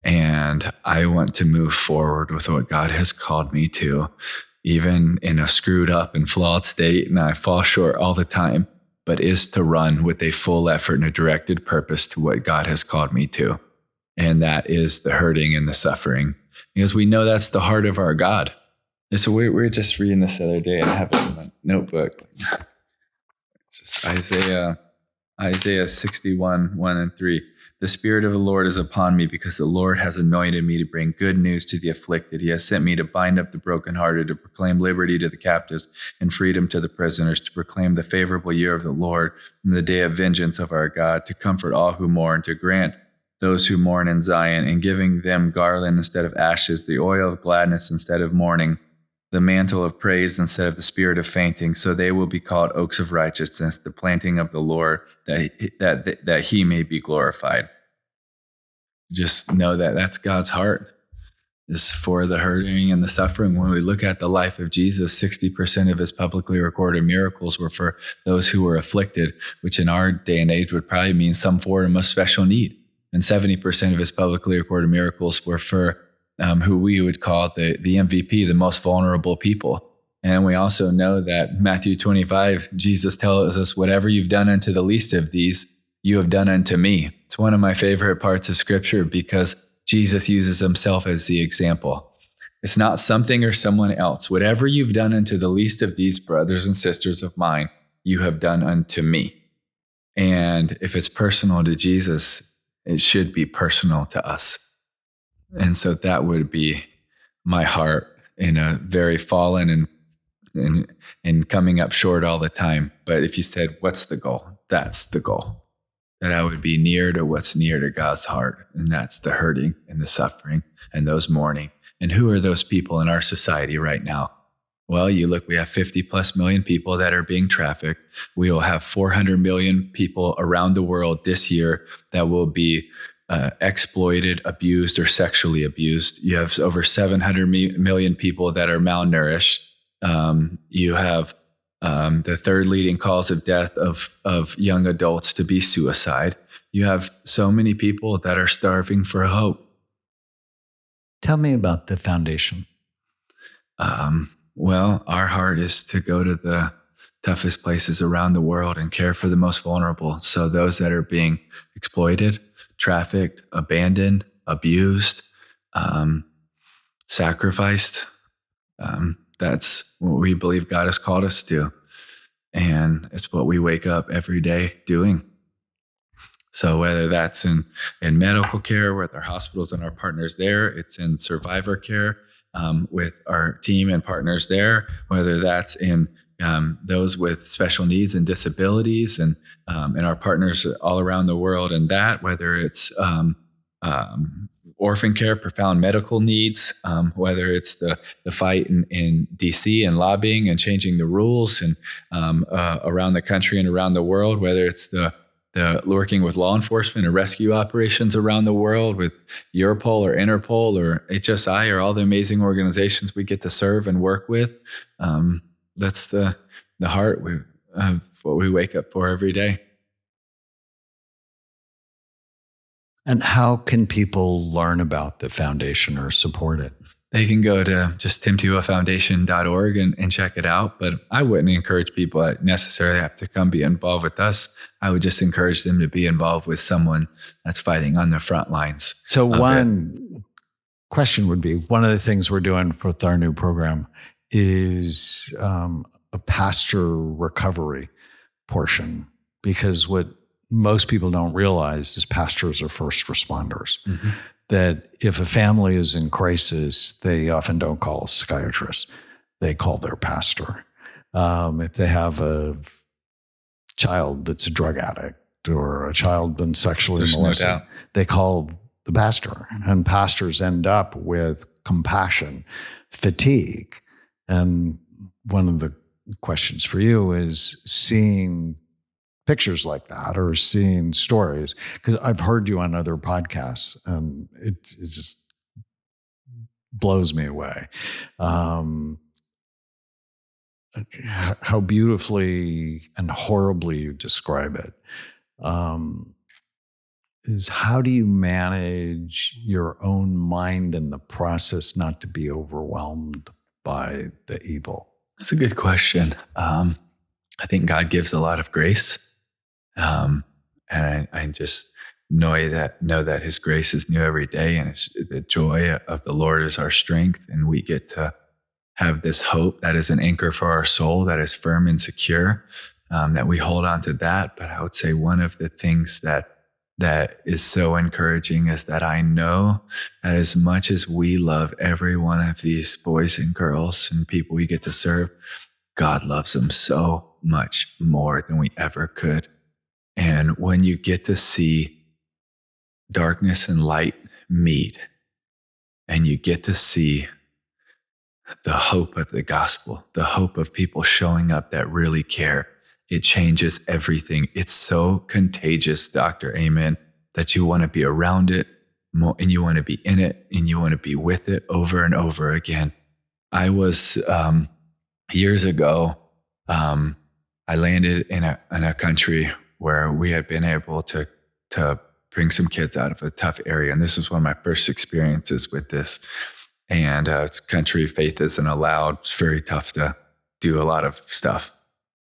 And I want to move forward with what God has called me to, even in a screwed up and flawed state, and I fall short all the time, but is to run with a full effort and a directed purpose to what God has called me to. And that is the hurting and the suffering, because we know that's the heart of our God. And so we were just reading this the other day, and I have it in my notebook. It's just Isaiah 61, 1 and 3. The Spirit of the Lord is upon me, because the Lord has anointed me to bring good news to the afflicted. He has sent me to bind up the brokenhearted, to proclaim liberty to the captives and freedom to the prisoners, to proclaim the favorable year of the Lord and the day of vengeance of our God, to comfort all who mourn, to grant those who mourn in Zion, and giving them garland instead of ashes, the oil of gladness instead of mourning, the mantle of praise instead of the spirit of fainting. So they will be called oaks of righteousness, the planting of the Lord, that he may be glorified. Just know that that's God's heart, is for the hurting and the suffering. When we look at the life of Jesus, 60% of his publicly recorded miracles were for those who were afflicted, which in our day and age would probably mean some form of special need. And 70% of his publicly recorded miracles were for who we would call the MVP, the most vulnerable people. And we also know that Matthew 25, Jesus tells us, whatever you've done unto the least of these, you have done unto me. It's one of my favorite parts of scripture because Jesus uses himself as the example. It's not something or someone else. Whatever you've done unto the least of these brothers and sisters of mine, you have done unto me. And if it's personal to Jesus, it should be personal to us. And so that would be my heart in a very fallen and coming up short all the time. But if you said, what's the goal? That's the goal. That I would be near to what's near to God's heart. And that's the hurting and the suffering and those mourning. And who are those people in our society right now? Well, you look, we have 50 plus million people that are being trafficked. We will have 400 million people around the world this year that will be exploited, abused, or sexually abused. You have over 700 million people that are malnourished. You have the third leading cause of death of young adults to be suicide. You have so many people that are starving for hope. Tell me about the foundation. Well, our heart is to go to the toughest places around the world and care for the most vulnerable. So those that are being exploited, trafficked, abandoned, abused, sacrificed, that's what we believe God has called us to. And it's what we wake up every day doing. So whether that's in medical care with our hospitals and our partners there, it's in survivor care with our team and partners there, whether that's in those with special needs and disabilities and our partners all around the world, and that, whether it's orphan care, profound medical needs, whether it's the fight in DC and lobbying and changing the rules and around the country and around the world, whether it's the working with law enforcement and rescue operations around the world with Europol or Interpol or HSI or all the amazing organizations we get to serve and work with. That's the heart of what we wake up for every day. And how can people learn about the foundation or support it? They can go to just timtebowfoundation.org and check it out. But I wouldn't encourage people that necessarily have to come be involved with us. I would just encourage them to be involved with someone that's fighting on the front lines. So one question would be, one of the things we're doing with our new program is a pastor recovery portion, because what most people don't realize is pastors are first responders. Mm-hmm. That if a family is in crisis, they often don't call a psychiatrist. They call their pastor. If they have a child that's a drug addict or a child been sexually molested, they call the pastor. And pastors end up with compassion, fatigue. And one of the questions for you is seeing pictures like that or seeing stories, because I've heard you on other podcasts and it just blows me away. How beautifully and horribly you describe it. Is how do you manage your own mind in the process not to be overwhelmed by the evil? That's a good question. I think God gives a lot of grace. And I just know that his grace is new every day, and it's the joy of the Lord is our strength. And we get to have this hope that is an anchor for our soul, that is firm and secure, that we hold on to that. But I would say one of the things that is so encouraging is that I know that as much as we love every one of these boys and girls and people we get to serve, God loves them so much more than we ever could. And when you get to see darkness and light meet, and you get to see the hope of the gospel, the hope of people showing up that really care, it changes everything. It's so contagious, Dr. Amen, that you want to be around it more, and you want to be in it, and you want to be with it over and over again. I was, years ago, I landed in a country where we had been able to bring some kids out of a tough area. And this was one of my first experiences with this. And it's country, faith isn't allowed. It's very tough to do a lot of stuff.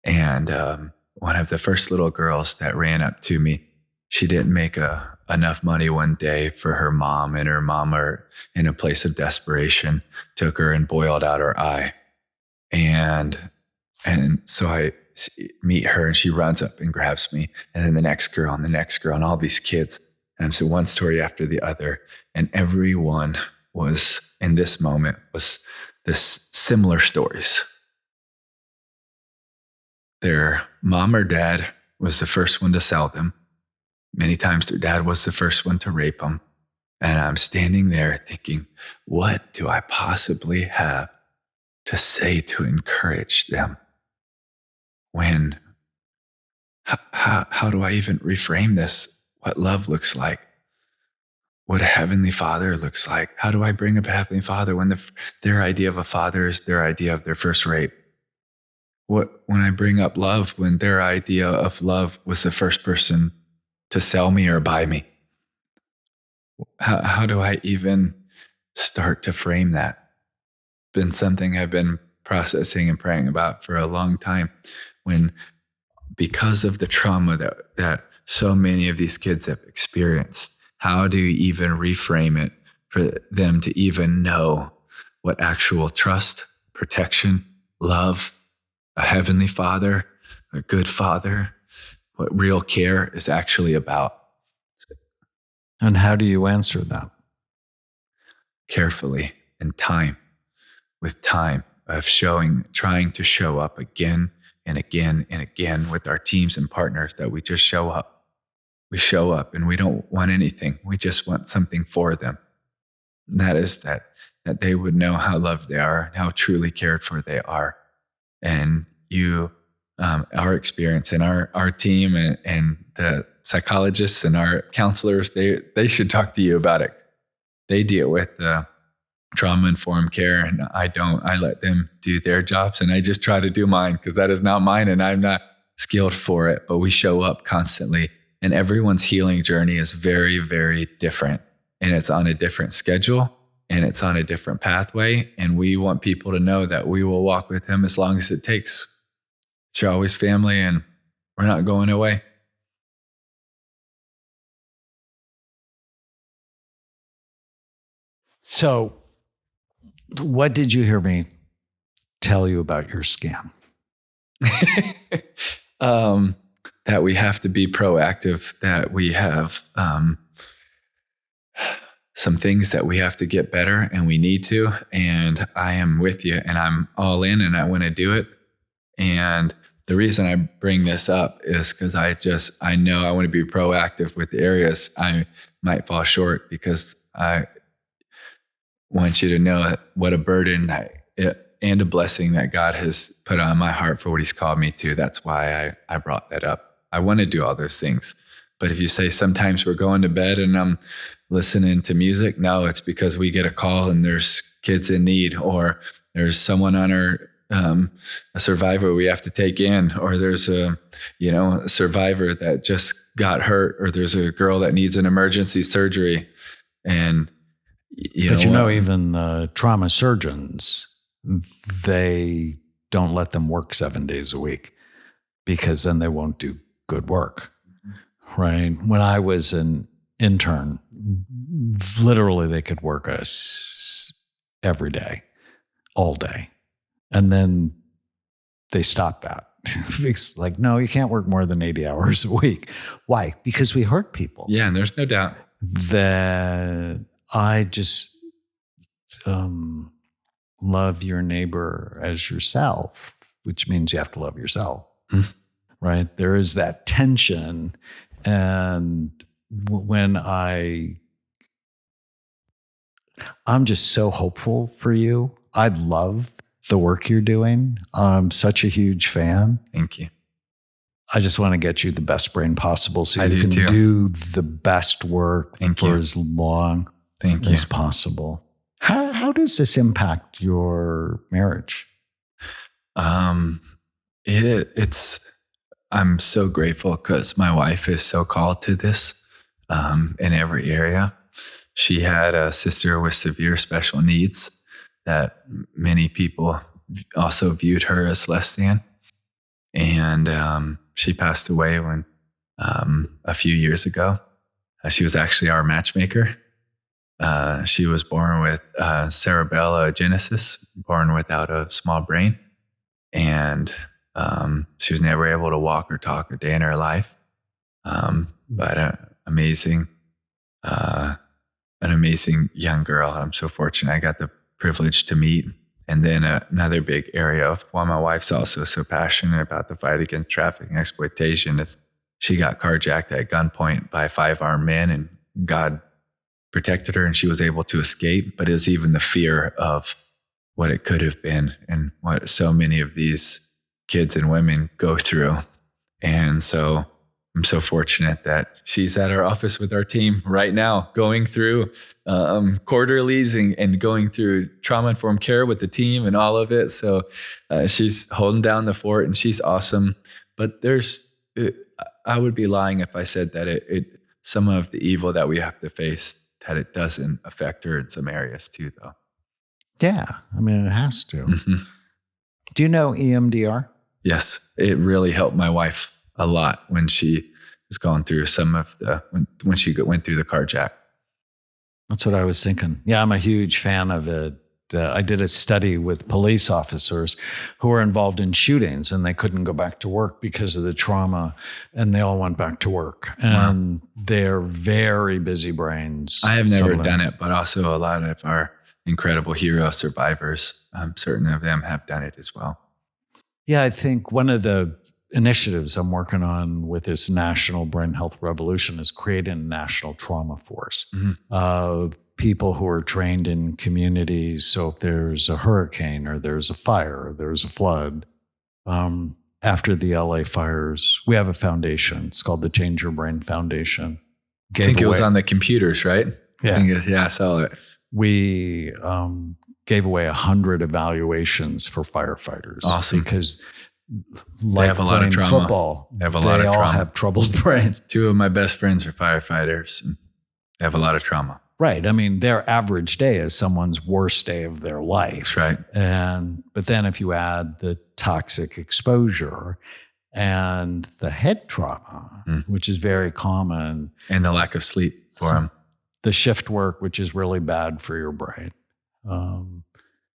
And one of the first little girls that ran up to me, she didn't make enough money one day for her mom, and her mom, in a place of desperation, took her and boiled out her eye. And so I meet her, and she runs up and grabs me, and then the next girl and all these kids. And I'm so one story after the other. And everyone was in this moment was this similar stories. Their mom or dad was the first one to sell them. Many times their dad was the first one to rape them. And I'm standing there thinking, what do I possibly have to say to encourage them? When, how do I even reframe this? What love looks like? What a Heavenly Father looks like? How do I bring up a Heavenly Father when their idea of a father is their idea of their first rape? When I bring up love when their idea of love was the first person to sell me or buy me? How do I even start to frame that? It's been something I've been processing and praying about for a long time. Because of the trauma that so many of these kids have experienced, how do you even reframe it for them to even know what actual trust, protection, love, a Heavenly Father, a good Father, what real care is actually about? And how do you answer that? Carefully and with time of trying to show up again and again and again with our teams and partners, that we just show up. We show up and we don't want anything. We just want something for them. And that is that they would know how loved they are and how truly cared for they are. And our experience and our team and the psychologists and our counselors, they should talk to you about it. They deal with trauma-informed care, and I don't. I let them do their jobs, and I just try to do mine, because that is not mine and I'm not skilled for it. But we show up constantly, and everyone's healing journey is very, very different, and it's on a different schedule, and it's on a different pathway. And we want people to know that we will walk with him as long as it takes. It's always family, and we're not going away. So, what did you hear me tell you about your scam? That we have to be proactive, that we have some things that we have to get better, and we need to. And I am with you, and I'm all in, and I want to do it. And the reason I bring this up is because I know I want to be proactive with the areas I might fall short, because I want you to know what a burden and a blessing that God has put on my heart for what he's called me to. That's why I brought that up. I want to do all those things. But if you say sometimes we're going to bed and I'm listening to music, no, it's because we get a call and there's kids in need, or there's someone on a survivor we have to take in, or there's a survivor that just got hurt, or there's a girl that needs an emergency surgery. And even the trauma surgeons, they don't let them work 7 days a week, because then they won't do good work, right? When I was an intern, literally they could work us every day, all day. And then they stopped that. It's like, no, you can't work more than 80 hours a week. Why? Because we hurt people. Yeah, and there's no doubt. That I just love your neighbor as yourself, which means you have to love yourself, right? There is that tension. And when I'm just so hopeful for you. I love the work you're doing. I'm such a huge fan. Thank you. I just want to get you the best brain possible so you can do the best work for as long as possible. How does this impact your marriage? I'm so grateful because my wife is so called to this in every area. She had a sister with severe special needs that many people also viewed her as less than. And she passed away when a few years ago. She was actually our matchmaker. She was born with cerebellogenesis, born without a small brain. And she was never able to walk or talk a day in her life. But an amazing young girl. I'm so fortunate I got the privilege to meet. And then another big area of why my wife's also so passionate about the fight against trafficking and exploitation is she got carjacked at gunpoint by 5 armed men, and God protected her and she was able to escape. But it was even the fear of what it could have been and what so many of these kids and women go through. And so I'm so fortunate that she's at our office with our team right now, going through quarterlies and going through trauma-informed care with the team and all of it. So she's holding down the fort and she's awesome. But I would be lying if I said that some of the evil that we have to face, that it doesn't affect her in some areas too, though. Yeah, I mean, it has to. Mm-hmm. Do you know EMDR? Yes, it really helped my wife a lot when she was going through when she went through the carjack. That's what I was thinking. Yeah, I'm a huge fan of it. I did a study with police officers who were involved in shootings and they couldn't go back to work because of the trauma, and they all went back to work. And they're very busy brains. I have never done it, but also a lot of our incredible hero survivors, certain of them have done it as well. Yeah, I think one of the initiatives I'm working on with this national brain health revolution is creating a national trauma force. Mm-hmm. People who are trained in communities. So if there's a hurricane or there's a fire or there's a flood, after the LA fires, we have a foundation. It's called the Change Your Brain Foundation. I think it was on the computers, right? Yeah. I saw it. We gave away 100 evaluations for firefighters. Awesome. Because they have a lot of trauma. Football, they have a lot of trauma. They all have troubled brains. 2 of my best friends are firefighters and they have a lot of trauma. Right. I mean, their average day is someone's worst day of their life. That's right. But then if you add the toxic exposure and the head trauma, which is very common. And the lack of sleep for them. The shift work, which is really bad for your brain.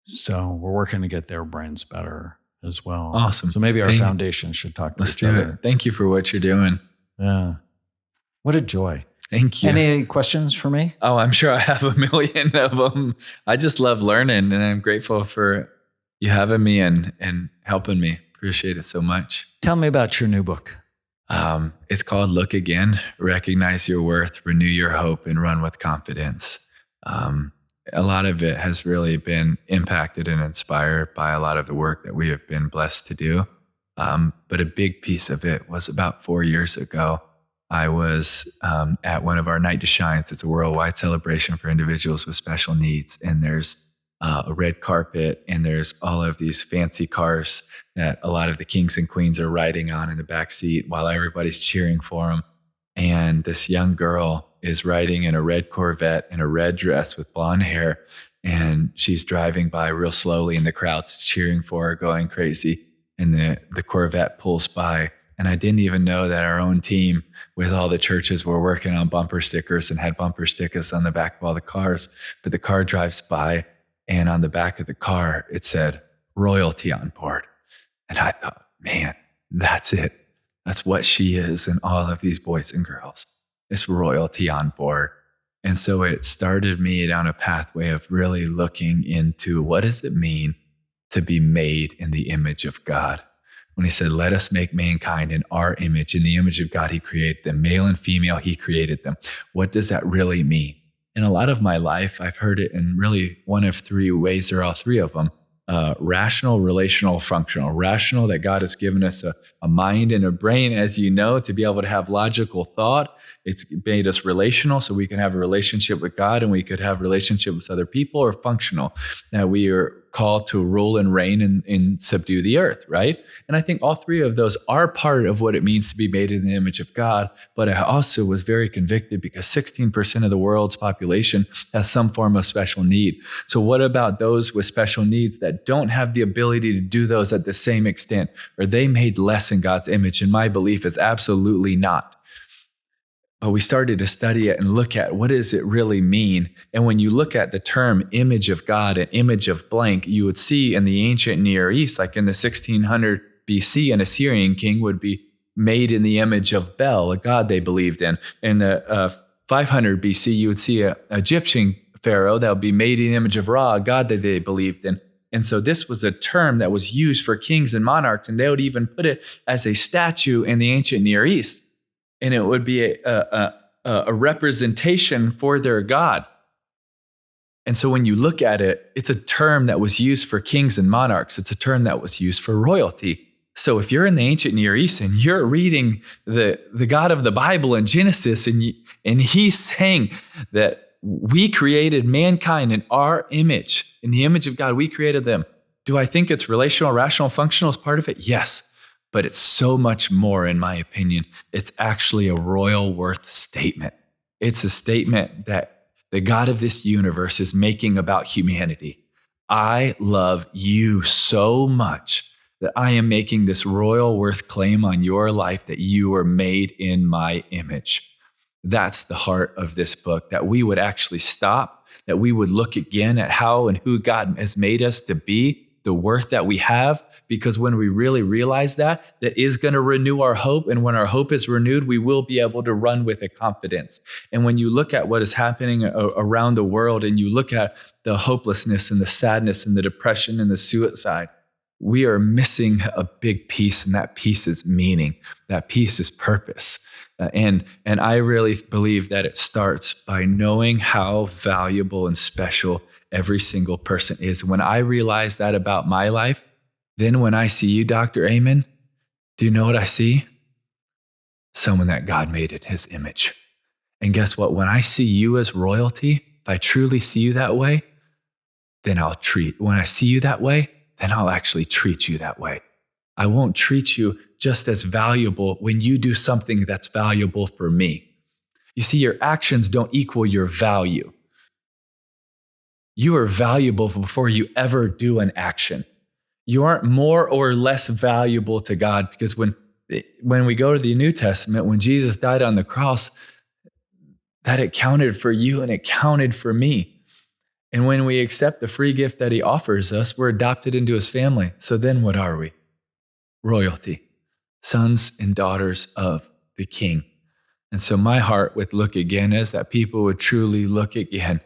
So we're working to get their brains better as well. Awesome. So maybe our foundation should talk to each other. Let's do it. Thank you for what you're doing. Yeah. What a joy. Thank you. Any questions for me? Oh, I'm sure I have a million of them. I just love learning, and I'm grateful for you having me and helping me. Appreciate it so much. Tell me about your new book. It's called Look Again, Recognize Your Worth, Renew Your Hope, and Run with Confidence. A lot of it has really been impacted and inspired by a lot of the work that we have been blessed to do. But a big piece of it was about 4 years ago. I was at one of our Night to Shines. It's a worldwide celebration for individuals with special needs. And there's a red carpet and there's all of these fancy cars that a lot of the kings and queens are riding on in the back seat while everybody's cheering for them. And this young girl is riding in a red Corvette in a red dress with blonde hair. And she's driving by real slowly and the crowd's cheering for her, going crazy. And the Corvette pulls by. And I didn't even know that our own team with all the churches were working on bumper stickers and had bumper stickers on the back of all the cars. But the car drives by and on the back of the car, it said royalty on board. And I thought, man, that's it. That's what she is and all of these boys and girls. It's royalty on board. And so it started me down a pathway of really looking into what does it mean to be made in the image of God? When he said, let us make mankind in our image, in the image of God, he created them, male and female, he created them. What does that really mean? In a lot of my life, I've heard it in really one of 3 ways, or all 3 of them. Rational, relational, functional. Rational, that God has given us a mind and a brain, as you know, to be able to have logical thought. It's made us relational so we can have a relationship with God and we could have relationships with other people, or functional. Now we are called to rule and reign and subdue the earth, right? And I think all three of those are part of what it means to be made in the image of God. But I also was very convicted because 16% of the world's population has some form of special need. So what about those with special needs that don't have the ability to do those at the same extent? Are they made less in God's image? And my belief is absolutely not. But we started to study it and look at what does it really mean. And when you look at the term image of God and image of blank, you would see in the ancient Near East, like in the 1600 BC, an Assyrian king would be made in the image of Bel, a god they believed in. In the 500 BC, you would see an Egyptian pharaoh that would be made in the image of Ra, a god that they believed in. And so this was a term that was used for kings and monarchs, and they would even put it as a statue in the ancient Near East. And it would be a representation for their God. And so when you look at it, it's a term that was used for kings and monarchs. It's a term that was used for royalty. So if you're in the ancient Near East and you're reading the God of the Bible in Genesis, and he's saying that we created mankind in our image, in the image of God, we created them. Do I think it's relational, rational, functional as part of it? Yes. But it's so much more, in my opinion. It's actually a royal worth statement. It's a statement that the God of this universe is making about humanity. I love you so much that I am making this royal worth claim on your life that you are made in my image. That's the heart of this book, that we would actually stop, that we would look again at how and who God has made us to be, the worth that we have, because when we really realize that is going to renew our hope. And when our hope is renewed, we will be able to run with a confidence. And when you look at what is happening around the world and you look at the hopelessness and the sadness and the depression and the suicide, we are missing a big piece, and that piece is meaning. That piece is purpose. And I really believe that it starts by knowing how valuable and special every single person is. When I realize that about my life, then when I see you, Dr. Amen, do you know what I see? Someone that God made in his image. And guess what? When I see you as royalty, if I truly see you that way, then when I see you that way, then I'll actually treat you that way. I won't treat you just as valuable when you do something that's valuable for me. You see, your actions don't equal your value. You are valuable before you ever do an action. You aren't more or less valuable to God, because when we go to the New Testament, when Jesus died on the cross, that it counted for you and it counted for me. And when we accept the free gift that he offers us, we're adopted into his family. So then what are we? Royalty, sons and daughters of the King. And so my heart would look again is that people would truly look again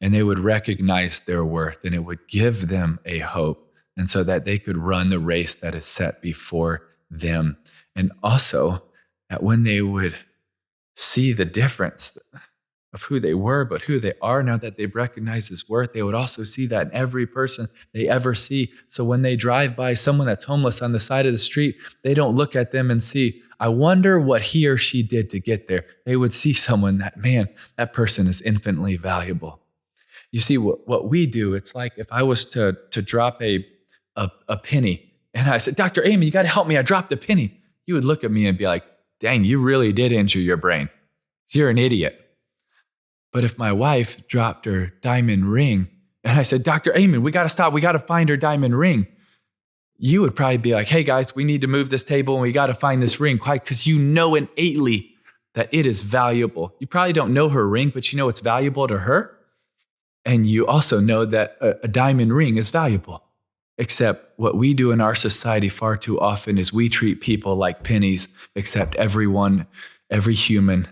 and they would recognize their worth, and it would give them a hope, and so that they could run the race that is set before them. And also that when they would see the difference of who they were, but who they are now that they've recognized his worth, they would also see that in every person they ever see. So when they drive by someone that's homeless on the side of the street, they don't look at them and see, I wonder what he or she did to get there. They would see someone that, man, that person is infinitely valuable. You see, what we do, it's like if I was to drop a penny and I said, Dr. Amen, you got to help me, I dropped a penny. You would look at me and be like, dang, you really did injure your brain. You're an idiot. But if my wife dropped her diamond ring and I said, Dr. Amen, we got to stop, we got to find her diamond ring, you would probably be like, hey guys, we need to move this table and we got to find this ring, quite because you know innately that it is valuable. You probably don't know her ring, but you know it's valuable to her. And you also know that a diamond ring is valuable. Except what we do in our society far too often is we treat people like pennies, except every human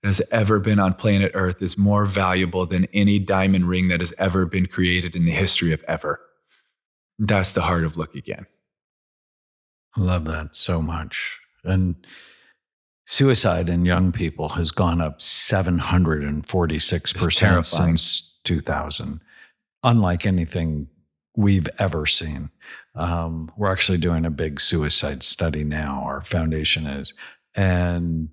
that has ever been on planet Earth is more valuable than any diamond ring that has ever been created in the history of ever. That's the heart of Look Again. I love that so much. And suicide in young people has gone up 746% since 2000, unlike anything we've ever seen. We're actually doing a big suicide study now, our foundation is. And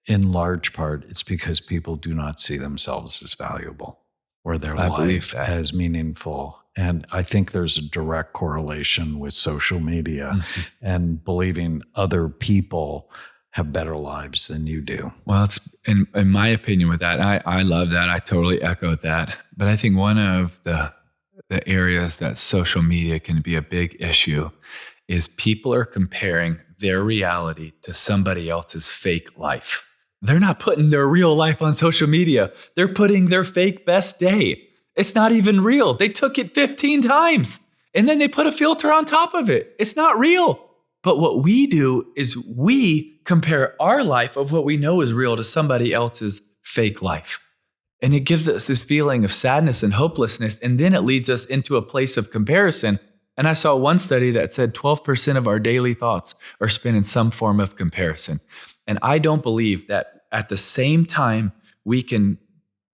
in large part, it's because people do not see themselves as valuable. or their I believe life that. as meaningful. And I think there's a direct correlation with social media and believing other people have better lives than you do. Well, it's in my opinion with that. I love that. I totally echo that. But I think one of the areas that social media can be a big issue is people are comparing their reality to somebody else's fake life. They're not putting their real life on social media. They're putting their fake best day. It's not even real. They took it 15 times and then they put a filter on top of it. It's not real. But what we do is we compare our life of what we know is real to somebody else's fake life. And it gives us this feeling of sadness and hopelessness. And then it leads us into a place of comparison. And I saw one study that said 12% of our daily thoughts are spent in some form of comparison. And I don't believe that at the same time we can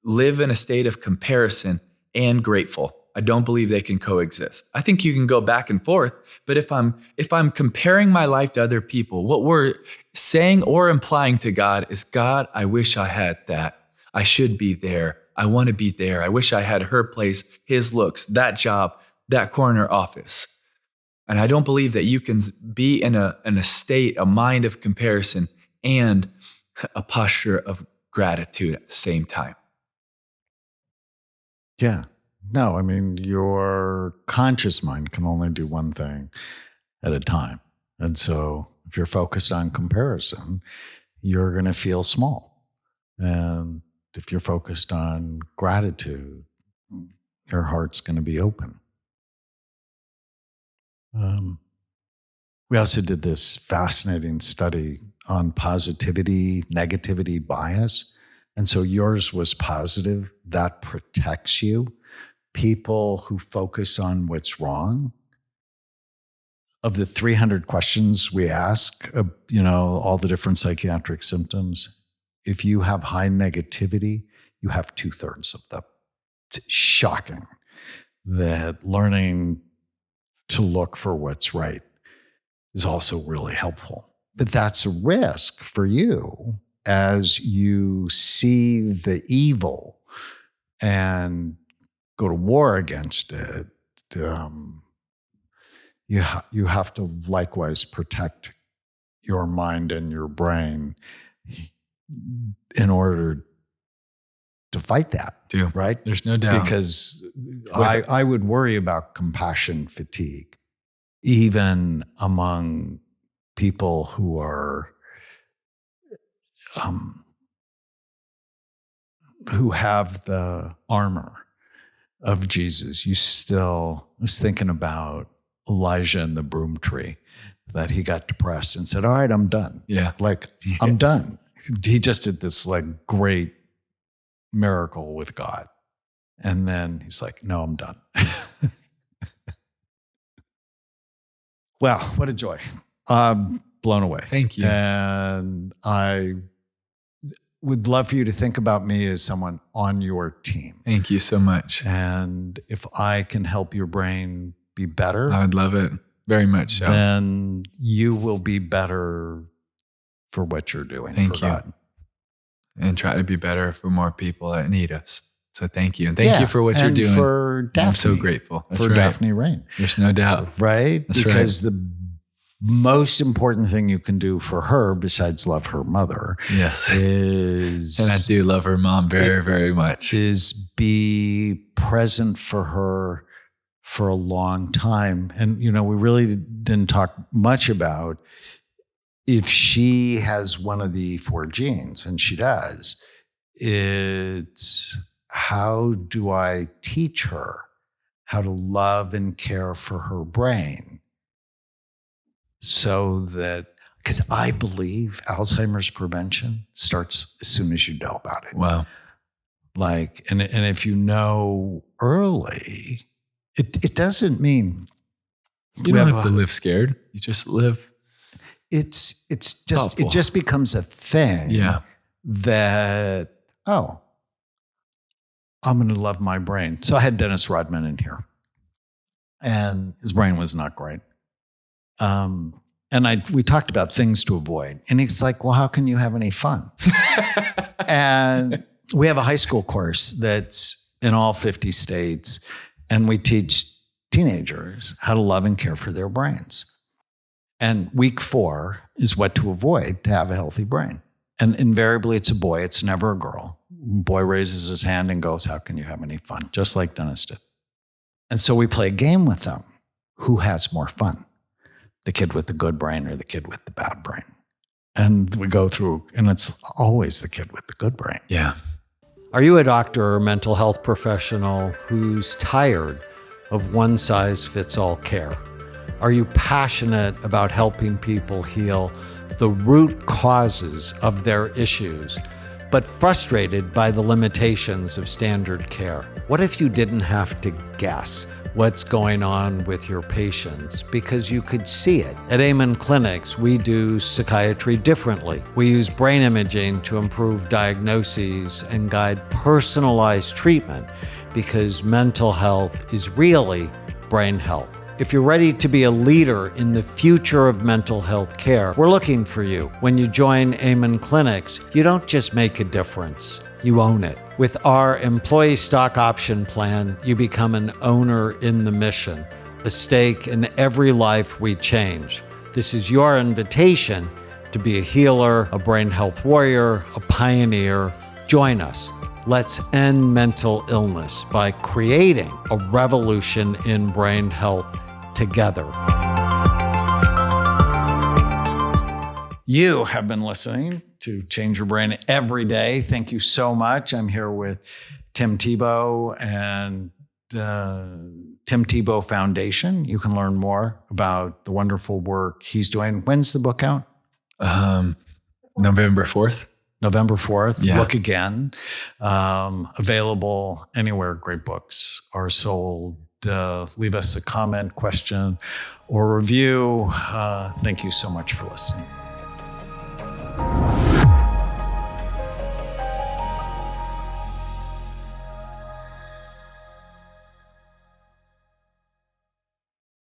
live in a state of comparison and grateful. I don't believe they can coexist. I think you can go back and forth, but if I'm comparing my life to other people, what we're saying or implying to God is, God, I wish I had that. I should be there. I want to be there. I wish I had her place, his looks, that job, that corner office. And I don't believe that you can be in a state, a mind of comparison and a posture of gratitude at the same time. Yeah. No, I mean, your conscious mind can only do one thing at a time. And so if you're focused on comparison, you're going to feel small. And if you're focused on gratitude, your heart's going to be open. We also did this fascinating study on positivity, negativity bias. And so yours was positive. That protects you. People who focus on what's wrong, of the 300 questions we ask, all the different psychiatric symptoms, if you have high negativity, you have 2/3 of them. It's shocking that learning to look for what's right is also really helpful. But that's a risk for you as you see the evil and go to war against it. You have to likewise protect your mind and your brain in order to fight that. Right? There's no doubt. Because I would worry about compassion fatigue, even among people who are who have the armor of Jesus. I was thinking about Elijah and the broom tree, that he got depressed and said, all right, I'm done. Yeah. I'm done. He just did this great miracle with God. And then he's like, no, I'm done. Wow, what a joy. I'm blown away. Thank you. And I would love for you to think about me as someone on your team. Thank you so much. And if I can help your brain be better, I would love it very much so. Then you will be better for what you're doing. Thank for you. God. And try to be better for more people that need us. So thank you. And thank you for what you're doing. For Daphne. I'm so grateful. That's for right. Daphne Rain. There's no doubt. Right? That's because the most important thing you can do for her, besides love her mother, yes, is, and I do love her mom very, very much, is be present for her for a long time. And, we really didn't talk much about if she has one of the 4 genes, and she does, it's how do I teach her how to love and care for her brain? So that, because I believe Alzheimer's prevention starts as soon as you know about it. Wow. And if you know early, it doesn't mean you don't have to live scared. You just live. It's just thoughtful. It just becomes a thing. Yeah. That I'm going to love my brain. So I had Dennis Rodman in here, and his brain was not great. And we talked about things to avoid, and he's like, well, how can you have any fun? And we have a high school course that's in all 50 states, and we teach teenagers how to love and care for their brains. And week 4 is what to avoid to have a healthy brain. And invariably, it's a boy. It's never a girl. Boy raises his hand and goes, how can you have any fun? Just like Dennis did. And so we play a game with them. Who has more fun? The kid with the good brain or the kid with the bad brain? And we go through, and it's always the kid with the good brain. Yeah. Are you a doctor or mental health professional who's tired of one-size-fits-all care? Are you passionate about helping people heal the root causes of their issues, but frustrated by the limitations of standard care? What if you didn't have to guess what's going on with your patients because you could see it? At Amen Clinics, we do psychiatry differently. We use brain imaging to improve diagnoses and guide personalized treatment because mental health is really brain health. If you're ready to be a leader in the future of mental health care, we're looking for you. When you join Amen Clinics, you don't just make a difference, you own it. With our employee stock option plan, you become an owner in the mission, a stake in every life we change. This is your invitation to be a healer, a brain health warrior, a pioneer. Join us. Let's end mental illness by creating a revolution in brain health together. You have been listening to Change Your Brain every day. Thank you so much. I'm here with Tim Tebow and Tim Tebow Foundation. You can learn more about the wonderful work he's doing. When's the book out? November 4th. November 4th. Yeah. Look again. Available anywhere great books are sold. Leave us a comment, question, or review. Thank you so much for listening.